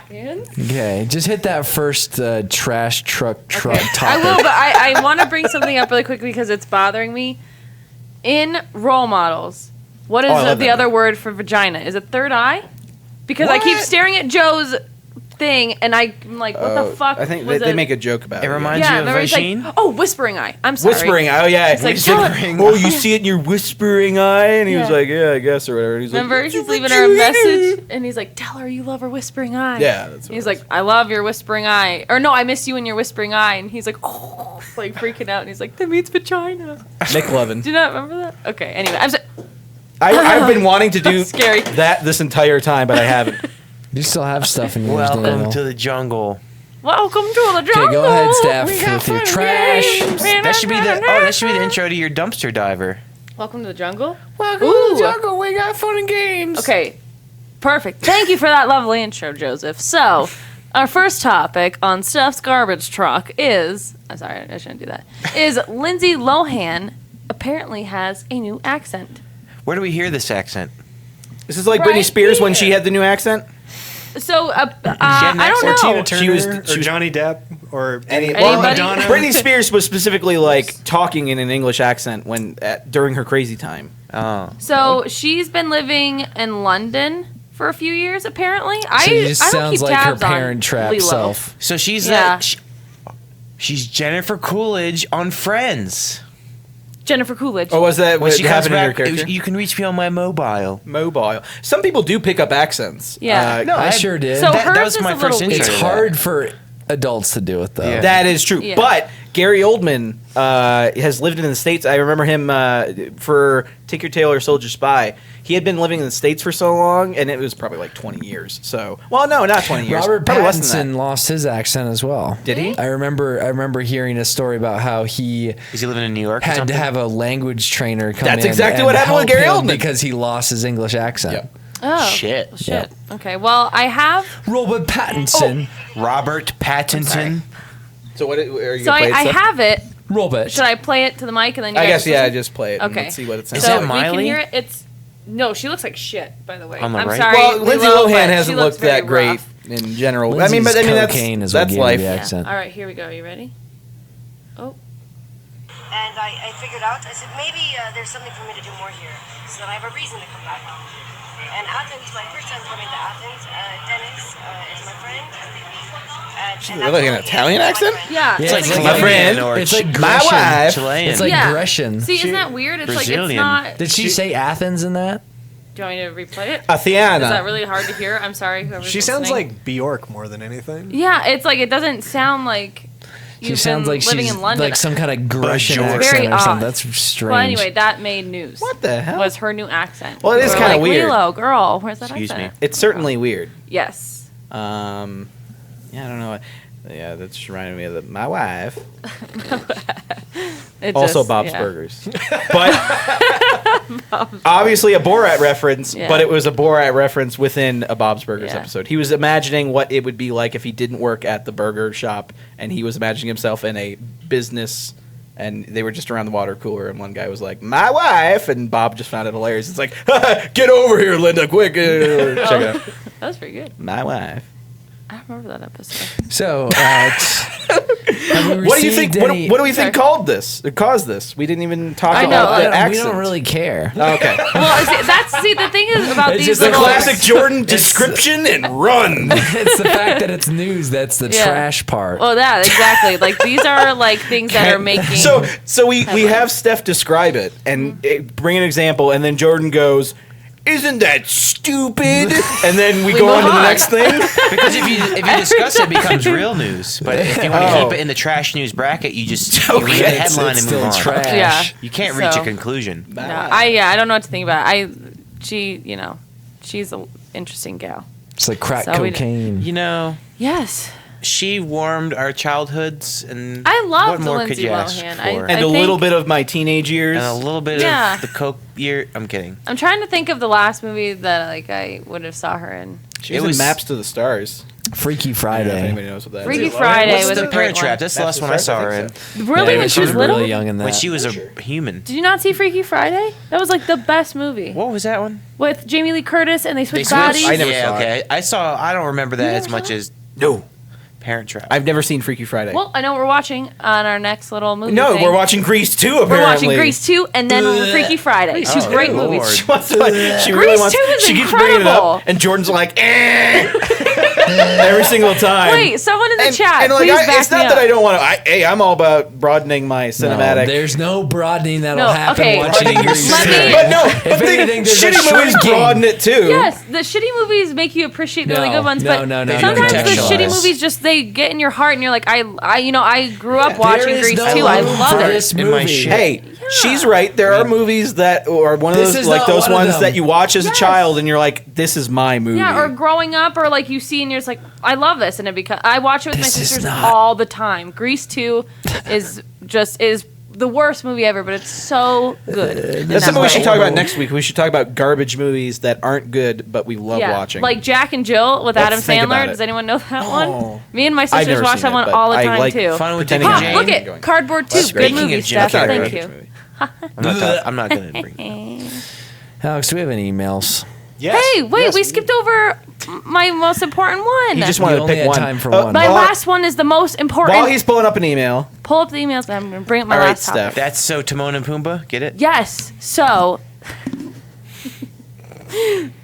Okay, just hit that first trash truck topic. I will, but I want to bring something up really quick because it's bothering me. In role models, what is Oh, I love the that. other word for vagina? Is it third eye? Because I keep What? staring at Joe's thing, and I'm like, what the fuck? I think was they it? make a joke about It it. reminds Yeah, you of remember it's vagine? like, oh, whispering eye. I'm sorry. Whispering. Oh yeah, It's like, He's tell oh, you see it in your whispering eye, and he was Yeah. like, yeah, I guess, or whatever. And he's Remember, like, he's leaving her a message, and he's like, tell her you love her whispering eye. Yeah, that's what He's it like, I love your whispering eye. Or no, I miss you in your whispering eye. And he's like, oh, like freaking out. And he's like, that means vagina. Nick Levin. Do you not remember that? Okay, anyway. I'm so, I've been wanting to do That's scary. that this entire time, but I haven't. You still have stuff in yours, Welcome Daniel. to the jungle. welcome to the jungle. Okay, go ahead, Steph, We got with your fun trash. games. That should be the intro to your dumpster diver. Welcome to the jungle. Welcome Ooh. to the jungle. We got fun and games. Okay, perfect. Thank you for that lovely intro, Joseph. So, our first topic on Steph's garbage truck is, I'm sorry, I shouldn't do that, is Lindsay Lohan apparently has a new accent. Where do we hear this accent? This is like Right Britney Spears when she here. had the new accent. So, an I don't Or know. Tina Turner, She was- or Johnny Depp, or Anybody? Madonna. Britney Spears was specifically like talking in an English accent during her crazy time. Oh. So, she's been living in London for a few years, apparently. So I it just don't sounds keep like her tabs on Parent Trap Lilo. self. So she's Yeah. she's Jennifer Coolidge on Friends. Jennifer Coolidge. Oh, was that When what she comes happened in your back, character? you can reach me on my mobile. Mobile. Some people do pick up accents. Yeah. No, I sure did. So that hers was is my a little first intro. weird. It's to that. hard for adults to do it though. Yeah. That is true. Yeah. But Gary Oldman has lived in the States. I remember him for Tinker Tailor Soldier Spy. He had been living in the States for so long, and it was probably like 20 years. So, well, no, not 20 years. Robert Probably less than Pattinson that. lost his accent as well. Did he? I remember hearing a story about how he Is he living in New York? Or had to something? have a language trainer come That's in exactly and what happened with help Gary him Oldman. because he lost his English accent. Yep. Oh Shit. Shit. Okay. Well, I have. Robert Pattinson. Robert Pattinson. So what are you So gonna play I it, Steph? have it. Robert. Should I play it to the mic and then you I guys guess, yeah, listen? just play it. And Okay. let's see what it sounds Is So that like. we can Miley? hear it. It's no, she looks like shit. By the way, On the I'm right? sorry. Well, Lindsay Lilo, Lohan but hasn't she looks looked that very great rough. in general. Lindsay's I mean, cocaine is what that's gave me life. the Yeah. accent. All right, here we go. You ready? Oh, And I figured out, I said, maybe there's something for me to do more here, so that I have a reason to come back. And Athens, my first time coming to Athens, Dennis is my friend. And Really, like an Italian accent? yeah. Yeah, It's like My Colombian friend. or It's like My Grecian. wife. Chilean. It's like Yeah. Grecian. See, isn't that weird? It's like it's Brazilian. not. Did she say Athens in that? Do you want me to replay it? Athena. Is that really hard to hear? I'm sorry. Whoever's She sounds listening. like Bjork more than anything. Yeah, it's like it doesn't sound like. She You've sounds been like living she's in London. like some kind of Grecian Bajor. accent Very or something. odd. That's strange. Well, anyway, that made news. What the hell? Was her new accent? Well, it is We're kinda like, weird. Lilo, girl, where's that Excuse accent? me. It's certainly weird. Yes. Yeah, I don't know. Yeah, that's just reminding me of my wife. It Also, just- Bob's yeah. Burgers. But obviously a Borat reference, Yeah. but it was a Borat reference within a Bob's Burgers Yeah. episode. He was imagining what it would be like if he didn't work at the burger shop, and he was imagining himself in a business, and they were just around the water cooler, and one guy was like, my wife, and Bob just found it hilarious. It's like, get over here, Linda, quick. Check it out. That was pretty good. My wife. I don't remember that episode. So, have we What do you think? received any- What do we think Sorry. caused this? It caused this. We didn't even talk I about know, the we accent. don't really care. Okay. Well, the thing is about It's these just The little classic Jordan description and run. It's the fact that it's news that's the Yeah. trash part. Well, that exactly. Like these are like things that are making. So we have Steph describe it and bring an example, and then Jordan goes, "Isn't that stupid?" And then we go move on to the on. next thing. Because if you discuss it, it becomes real news. But if you want to Oh. keep it in the trash news bracket, you just you read the Okay, headline it's and move still on. trash. Yeah. You can't reach So- a conclusion. No, I don't know what to think about it. She's an interesting gal. It's like crack So we- cocaine. You know, Yes. she warmed our childhoods, and I loved what more Lindsay could you ask Lohan. for? And I a little think- bit of my teenage years. and a little bit Yeah. of the coke year. I'm kidding. I'm trying to think of the last movie that like I would have saw her in. She It was in was- Maps to the Stars. Freaky I don't know if Friday. anybody knows what that is. Freaky Friday What's was the a Parent great Trap? one. That's the last one I saw her in. Really, Yeah, when she she was little? really young in that. When she was a human. Did you not see Freaky Friday? That was like the best movie What was that one? with Jamie Lee Curtis, and they switched switched? bodies. I never yeah, saw okay. I don't remember that You as never much saw it? as no Parent Trap. I've never seen Freaky Friday. Well, I know what we're watching on our next little movie. no, thing. we're watching Grease 2, apparently. We're watching Grease 2 and then Freaky Friday. Two Oh, great Lord. movies. She wants to, she really Grease wants 2 is she keeps bringing it incredible. up, and Jordan's like, every single time. Wait, someone in the chat, and like, please back it's me not up. that I don't want to. Hey, I'm all about broadening my No, cinematic. there's no broadening that'll No, happen okay. watching Grease. Let me- but no, If but anything, there's a shitty movies shrinking. broaden it too. Yes, the shitty movies make you appreciate the really No, good ones, no, but no, no, sometimes no, the shitty contextualize. movies just they get in your heart, and you're like, I grew up watching There is Grease no 2. I room love for it. this In my movie. shit. Hey, she's right. There are movies that are one of This those is like not those one of ones them. that you watch as a Yes. child, and you're like, "This is my movie." Yeah, or growing up, or like you see, and you're just like, I love this, and it because I watch it with my This is sisters not- all the time. Grease 2 is the worst movie ever, but it's so good. That's something we should way. talk about next week. We should talk about garbage movies that aren't good, but we love Yeah, watching. like Jack and Jill with Let's Adam think about Sandler. it. Does anyone know that Oh. one? Me and my I've sisters never watch seen that it, one but all the I time like too. Fun with Pretending Dick Ha, and to Jane. look Jane. at Cardboard 2. That's Good great. movie, Speaking of Steph. That's not a Thank garbage you. movie. I'm not gonna bring it. Alex, do we have any emails? Yes. Hey, wait, Yes, we do. skipped over my most important one. You just We wanted to only pick had one. time for one. My while- last one is the most important. While he's pulling up an email, Pull up the emails, but I'm going to bring up my All right, last topic. Steph. That's so Timon and Pumbaa. Get it? Yes. So,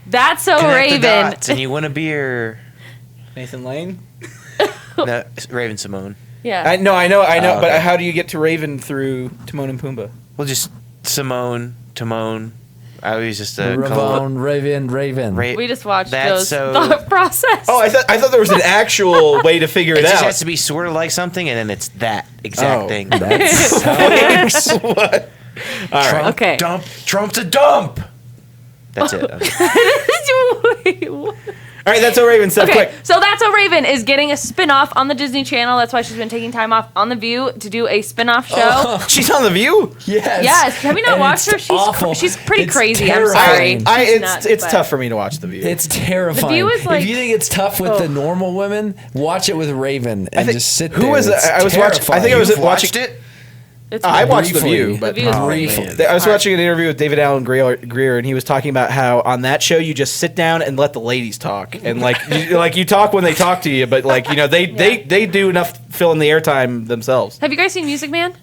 That's So Connect the Raven. dots and you win a beer. Nathan Lane. No, Raven Simone. Yeah. I know, Oh, but okay. how do you get to Raven through Timon and Pumbaa? Well, just Simone, Timon, I was just a Ravone, Raven. We just watched That's Joe's so- thought process. Oh, I thought there was an actual way to figure It it just out. has to be sort of like something, and then it's that exact Oh. thing. That's how it works. Trump Okay. dump. Trump's a dump. That's it. Wait, what? All right, that's a Raven stuff. Okay, Quick. so That's So Raven is getting a spin-off on the Disney Channel. That's why she's been taking time off on The View to do a spin-off show. She's on The View. Yes. Yes, have you not And watched it's her? awful. She's pretty It's crazy. terrifying. I'm sorry. She's nuts, It's but- tough for me to watch The View. It's terrifying. The View is like- if you think it's tough with the normal women, watch it with Raven and just sit there. who was It's I was watching. I think I was You've watching watched it. It's I watched The briefly. View, but The View is Oh, pretty. man. I was hard. watching an interview with David Allen Greer, and he was talking about how on that show you just sit down and let the ladies talk, and you talk when they talk to you, but they do enough filling the airtime themselves. Have you guys seen Music Man?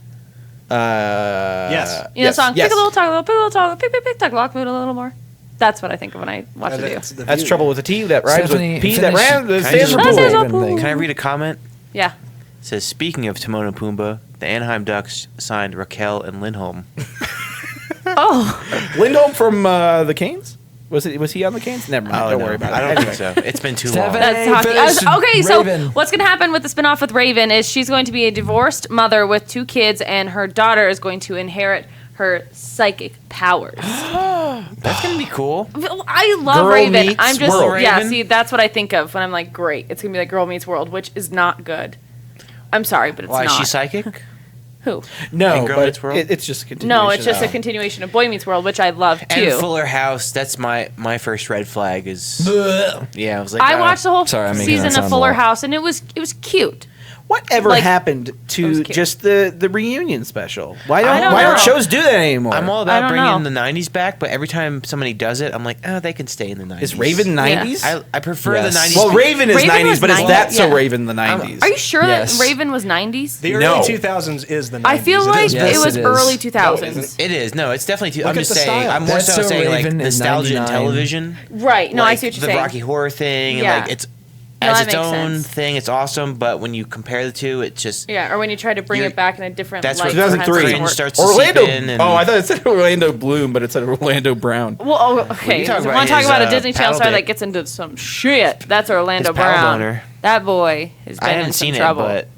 Yes. You know the song, yes. pick a little, talk a little, pick a little, talk, pick, talk, lock, move it a little more. That's what I think of when I watch The View. That's trouble with a T that rhymes Stephanie, with P that finish- rhymes that Can I stands just- for That pool. says Raven pool. thing. Can I read a comment? Yeah. It says, speaking of Timon and Pumbaa, the Anaheim Ducks signed Raquel and Lindholm. Oh, Lindholm from the Canes? Was he on the Canes? Never mind. Oh, Don't no, worry about it. I don't Anyway. think so. It's been too Stephanie- long. that's hockey. finish Okay, so Raven. what's going to happen with the spinoff with Raven is she's going to be a divorced mother with 2 kids, and her daughter is going to inherit her psychic powers. That's gonna be cool. I love Girl Raven. Meets I'm just World. yeah. Raven? See, that's what I think of when I'm like, great. It's gonna be like Girl Meets World, which is not good. I'm sorry, but it's Why not. is she psychic? Who? No, And Girl but Meets World? it's just a continuation. No, it's just a of- continuation of Boy Meets World, which I love too. And Fuller House. That's my first red flag. Is yeah. I was like, I watched the whole Sorry, I'm making that season of sound Fuller low. House, and it was cute. Whatever Like, happened that to was cute. just the reunion special? Why I don't don't know. shows do that anymore? I'm all I about don't bringing know. the '90s back, but every time somebody does it, I'm like, oh, they can stay in the '90s. Is Raven Yeah. 90s? I prefer Yes. the '90s. Well, Raven is Raven 90s, was but is 90s, that so yeah. Raven the 90s? Are you sure Yes. that Raven was 90s? The early No. 2000s is the 90s. I feel It like is. Yes, it was it is. early No, 2000s. it isn't. It is. No, it's definitely too. Look I'm at just the saying. style. I'm more That's so so saying like Raven in nostalgia in 99. television. Right. No, I like see what you're the saying. Rocky Horror thing, and Yeah. like it's No, as that its makes own sense. thing. It's awesome, but when you compare the two, it just Yeah, or when you try to bring You're- it back in a different that's light. where sometimes 2003. it doesn't cringe work. starts to Orlando. seep in. And Oh, I thought it said Orlando Bloom, but it said Orlando Brown. Well, okay. you talk I about want to talk his, about a Disney Channel paddle star bit. that gets into some shit. That's Orlando His paddle Brown. boner. That boy has been I in haven't some seen trouble. it,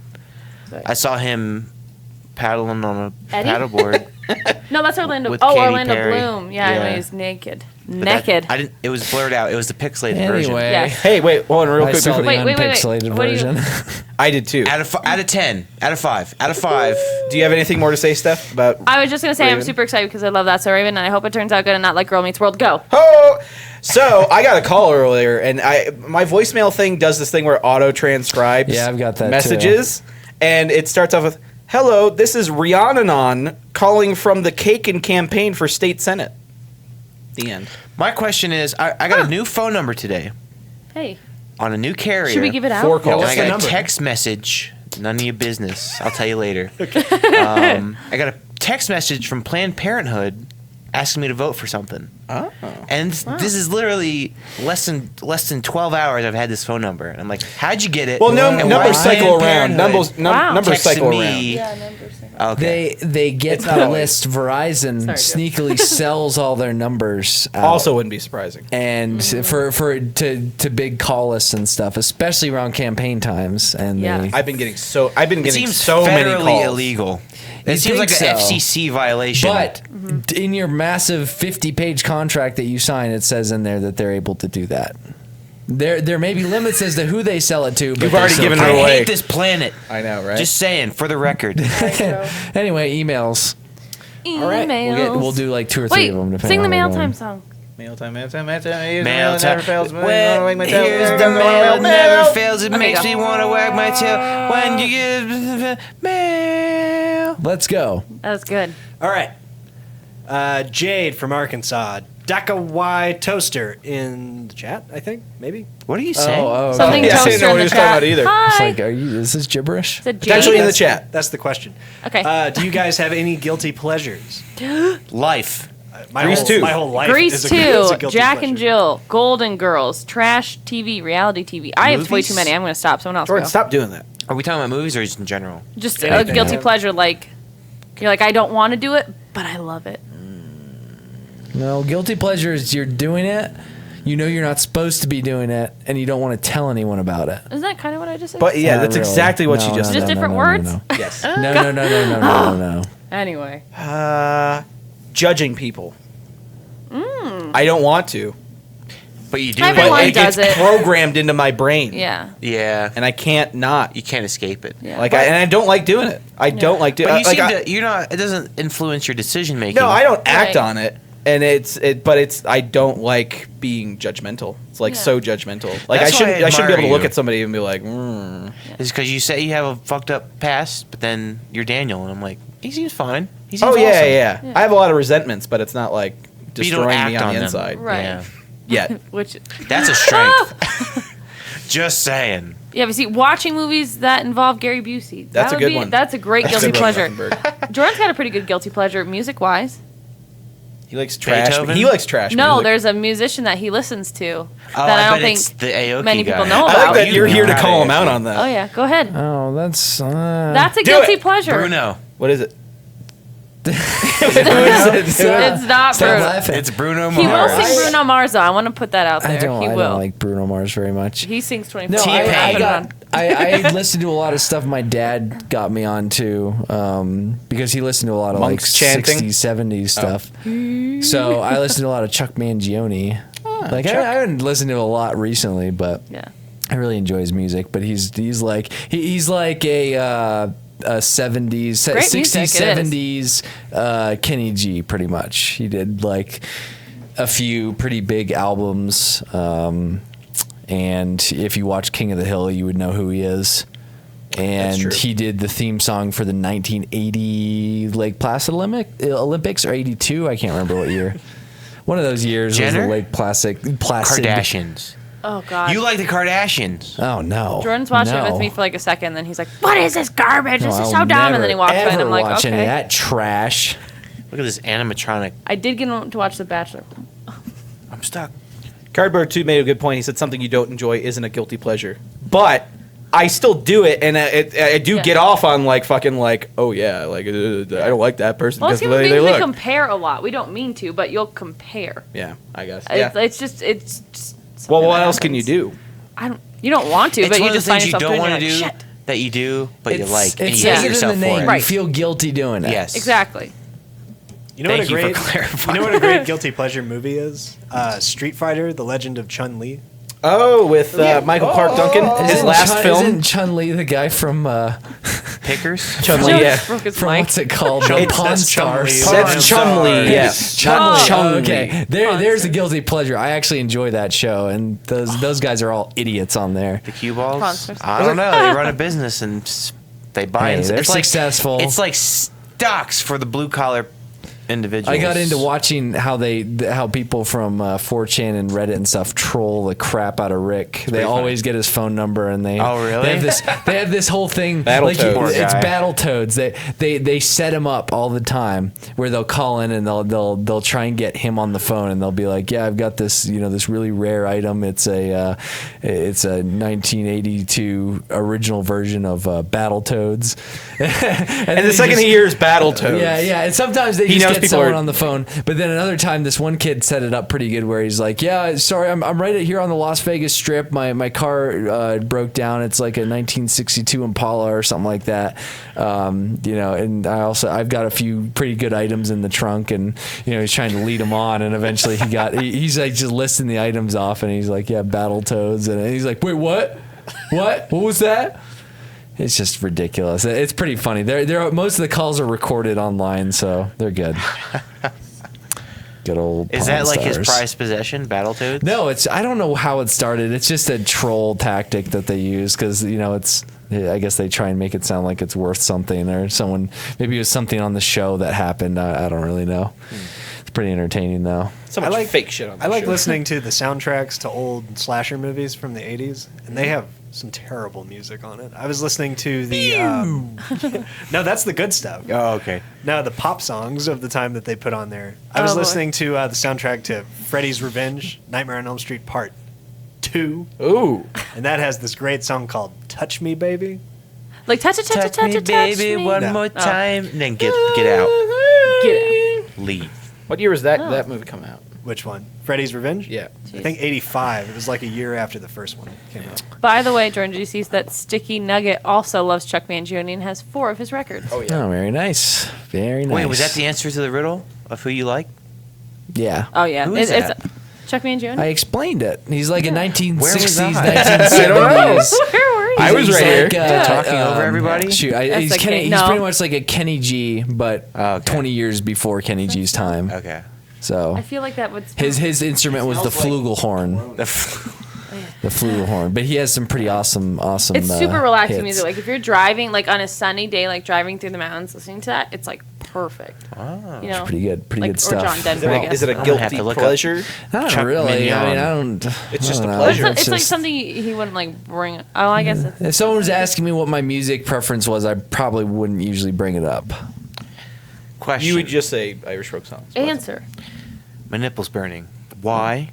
but I saw him paddling on a Eddie? paddleboard. No, that's Orlando. With Oh, Katy Orlando Perry. Bloom. Yeah, Yeah. when he's naked. But that- Naked. I didn't. It was blurred out. It was the pixelated version. Anyway, Yes. Hey, wait, hold on, real I quick. saw the Wait, wait, wait. unpixelated What do you- version. I did too. Out of 10, out of 5, out of 5. Do you have anything more to say, Steph? About I was just gonna say I'm Raven? super excited because I love That So Raven, and I hope it turns out good and not like Girl Meets World. Go. Oh, so I got a call earlier, and my voicemail thing does this thing where it auto transcribes. Yeah, I've got that, too. messages, and it starts off with, "Hello, this is Rhiannon calling from the Kaken campaign for state senate." The end. My question is, I got a new phone number today Hey, on a new carrier. should we give it out? 4 And calls. what's I the got number? a text message. None of your business. I'll tell you later. I got a text message from Planned Parenthood asking me to vote for something. Oh. And this is literally less than 12 hours I've had this phone number. And I'm like, how'd you get it? Well, And numbers why cycle Planned around. Parenthood Wow. Numbers texted cycle around. me. Okay. They get It's not the always. list. Verizon Sorry, Joe. sneakily sells all their numbers out. Also, wouldn't be surprising. And to big call lists and stuff, especially around campaign times. And Yeah. they, I've been getting so It seems so many federally calls. illegal. You It seems like think an so? FCC violation. but in your massive 50-page contract that you sign, it says in there that they're able to do that. There may be limits as to who they sell it to, but You've they already still given can. her I away. hate this planet. I know, right? Just saying, for the record. Anyway, emails. right, We'll do like 2 or 3 Wait, of them. depending sing the on mail what we're time doing. song. Mail time, mail time. Mail Never time. fails. When here's the mail, never fails. It Okay, makes go. me want to wag my tail. When you give mail. Let's go. That was good. All right. Jade from Arkansas. Daka Y Toaster in the chat, I think. Maybe. What are you saying? Oh, Something Yeah, I toaster didn't know in what the he was talking chat. about either. It's Hi. like, is this gibberish? Is it Potentially in Jade? the chat. That's the question. Okay. Do you guys have any guilty pleasures? Life. Grease 2. My whole life Grease is a 2, guilty Jack pleasure. and Jill, Golden Girls, Trash TV, Reality TV. I have way Movies? too many. I'm going to stop. Someone else Jordan, go. stop doing that. Are we talking about movies or just in general? Just a Anything. guilty pleasure, like you're like I don't want to do it, but I love it. No, guilty pleasure is you're doing it. You know you're not supposed to be doing it, and you don't want to tell anyone about it. Isn't that kind of what I just said? But yeah, Not that's really. exactly what No, you just no, said. Just no, different no, words? No, Yes. no. Anyway. Judging people. I don't want to. But you do. Everyone But it does gets it. programmed into my brain. Yeah. Yeah. And I can't not. You can't escape it. Yeah. Like, and I don't like doing it. I don't like doing But it. you Like, seem to. You're not. It doesn't influence your decision making. no, I don't act Right. on it. And but I don't like being judgmental. It's like Yeah. so judgmental. Like That's why I I shouldn't be able to admire look you. at somebody and be like, mm. It's because you say you have a fucked up past, but then you're Daniel, and I'm like, he seems fine. He seems Oh yeah, awesome. yeah. Yeah. I have a lot of resentments, but it's not like But you don't destroying me act on on the them. inside. Right. Yeah. Yet. Which, That's a strength. Just saying. yeah, but see, watching movies that involve Gary Busey. That's that a would good one. That's a great That's a guilty good one, pleasure. Rothenberg. Jordan's got a pretty good guilty pleasure, music-wise. He likes trash. Beethoven? He likes trash. No, music. there's a musician that he listens to Oh, that I don't bet think it's the Aoki many guy. people know I about. like that You you're know here to how call to him out actually- on that. Oh yeah, go ahead. Oh, that's. That's a Do guilty it. pleasure. Bruno. What is it? It's not Stop Bruno. laughing. It's Bruno He will Mars. sing Bruno Mars though. I want to put that out there. I don't. He I will. don't like Bruno Mars very much. He sings 24. No, T-Pain. I Put it on. I listened to a lot of stuff my dad got me onto because he listened to a lot of Monks like chanting? 60s, 70s stuff. So I listened to a lot of Chuck Mangione. Like I haven't listened to a lot recently, but Yeah. I really enjoy his music. But he's like he's like a 70s, Great 60s, music, it 70s Kenny G. Pretty much. He did like a few pretty big albums. And if you watch King of the Hill, you would know who he is. And true. he did the theme song for the 1980 Lake Placid Olympics or 82. I can't remember what year. One of those years was Jenner? the Lake Placid. Kardashians. Oh God. You like the Kardashians? Oh no. Jordan's watching it No. with me for like a second, then he's like, "What is this garbage? No, This is I'll so dumb." And then he never, walks away, and ever I'm like, watch any of "Okay." that trash. Look at this animatronic. I did get him to watch The Bachelor. I'm stuck. Cardboard 2 made a good point. He said something you don't enjoy isn't a guilty pleasure. But I still do it, and I do Yeah. get off on like fucking like, oh yeah, like I don't like that person Well, because as of the human way they beings, we look. compare a lot. We don't mean to, but you'll compare. Yeah, I guess. It's, Yeah. it's just something Well, what that else can you happens. do? I don't. You don't want to, It's but one you of the just find things you yourself don't doing it. want to Like, do shit. that you do, but you like, and It you says hate it in yourself the name. for it. You Right. feel guilty doing it. Yes. Exactly. You know Thank what a you for great, clarifying. you know what a great guilty pleasure movie is? Street Fighter: The Legend of Chun Li. Oh, with Michael Clark Duncan, his Isn't last film. Isn't Chun-Li the guy from Pickers? Chun Li, Joe yeah. just broke his from mic. what's it called? Chun- The Pawn that's Chun-Li. Stars. That's Chun Li, yes. Chun-Li. Chun-Li. Okay, there's a guilty pleasure. I actually enjoy that show, and those guys are all idiots on there. The cue balls? Sponsors. I don't know. They run a business and they buy Hey, and they're it's like successful. It's like stocks for the blue collar individuals. I got into watching how people from 4chan and Reddit and stuff troll the crap out of Rick. They always get his phone number and they Oh, really? they have this whole thing Battletoads. Poor it's guy. Battletoads. They set him up all the time where they'll call in and they'll try and get him on the phone and they'll be like, yeah, I've got this this really rare item. It's a 1982 original version of Battletoads. And the second he hears Battletoads. Yeah. And sometimes they He just knows get people someone are- on the phone. But then another time, this one kid set it up pretty good where he's like, yeah, sorry, I'm right here on the Las Vegas Strip. My car broke down. It's like a 1962 Impala or something like that. And I've got a few pretty good items in the trunk, and he's trying to lead him on, and eventually he's like just listing the items off, and he's like, yeah, Battletoads, and he's like, wait, what was that? It's just ridiculous. It's pretty funny. Most of the calls are recorded online, so they're good. Good old. Is Pawn that like his Stars. prized possession, Battletoads? No, I don't know how it started. It's just a troll tactic that they use because I guess they try and make it sound like it's worth something, or maybe it was something on the show that happened. I don't really know. It's pretty entertaining though. So much I like- fake shit on I like show. listening to the soundtracks to old slasher movies from the 80s, and they have some terrible music on it. I was listening to the... no, that's the good stuff. Oh, okay. No, the pop songs of the time that they put on there. I was boy. listening to the soundtrack to Freddy's Revenge, Nightmare on Elm Street Part 2, Ooh. and that has this great song called Touch Me, Baby. Like touch it, Touch me, baby, me. one No. more Oh. time. And then get out. Get it. Leave. What year was that movie come out? Which one? Freddy's Revenge? Yeah. I think 85. It was like a year after the first one came out. By the way, Jordan, did you see that Sticky Nugget also loves Chuck Mangione and has 4 of his records? Oh yeah. Oh, very nice. Very nice. Wait, was that the answer to the riddle of who you like? Yeah. Oh yeah, Who is it's that? Chuck Mangione. I explained it. He's like a 1960s, Where was I? 1970s. Where were you? I was He's right here. Talking over everybody? Shoot, That's he's, okay. he's No. pretty much like a Kenny G, but Oh, okay. 20 years before Kenny G's time. Okay. So I feel like that would. his instrument was the flugelhorn. The flugelhorn. But he has some pretty awesome. It's super relaxing hits. music. Like if you're driving, like on a sunny day, like driving through the mountains, listening to that, it's like perfect. You know, Pretty good. Pretty like, good stuff. Or John Denver, I guess. Is it a I'm gonna have guilty to look up- pleasure? Not Chuck really. I mean, Mignon. I don't. It's I just don't a know. pleasure. It's like just- something he wouldn't like bring. Oh, I guess. It's, If someone was asking me what my music preference was, I probably wouldn't usually bring it up. Question. You would just say Irish folk songs. answer. My nipple's burning. Why?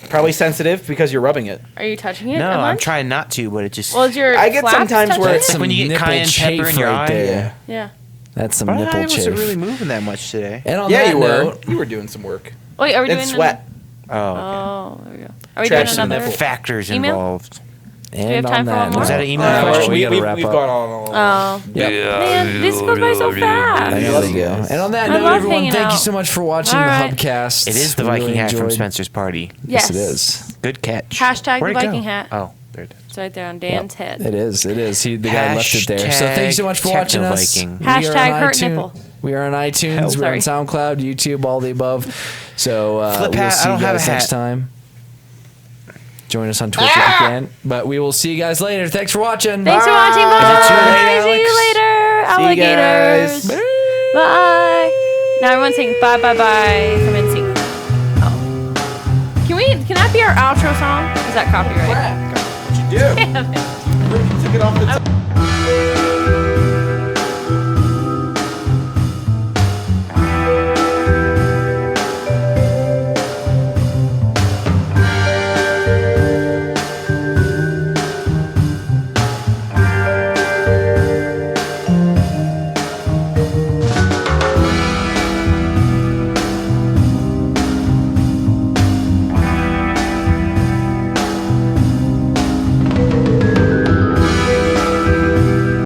Probably sensitive because you're rubbing it. Are you touching it? No, at I'm lunch? trying not to, but it just. Well, is your I get flaps sometimes touching where it? it's When you get nipple cayenne pepper in chafe your right eye. there. Yeah. That's some My nipple eye wasn't chafe. really moving that much today. And on Yeah, that you were. note, You were doing some work. Wait, are we doing It's sweat. Oh. Oh, there we go. Are we Trash doing in the another? nipple. Factors Email? involved. and have time on for that one more? note, Was that an email question? question? We gotta wrap we've up. gone on. Oh, man, this goes by so I fast. know Love they you go. guys. And on that I note, love everyone, hanging thank you out. so much for watching All the right. Hubcast. It is the We Viking really hat from enjoyed- Spencer's party. Yes, it Yes. is. Good catch. Hashtag Where'd the it go? Viking hat. Oh, there it is. It's right there on Dan's head. It is. It is. The guy left it there. So thank you so much for Hashtag watching us. Techno-Viking. We are on Hashtag hurt iTunes- nipple. We are on iTunes. We're on Sorry. SoundCloud, YouTube, all the above. So Flip we'll hat, see I you don't have guys a next hat. time. Join us on Twitch if you can. But we will see you guys later. Thanks for watching. Thanks for watching. Is it too late, Bye. See you Alex? later, See you alligators. guys. Bye. Now everyone sing bye bye bye from NSYNC. Oh. Can that be our outro song? Is that copyright? What you do? Damn it. Took it off the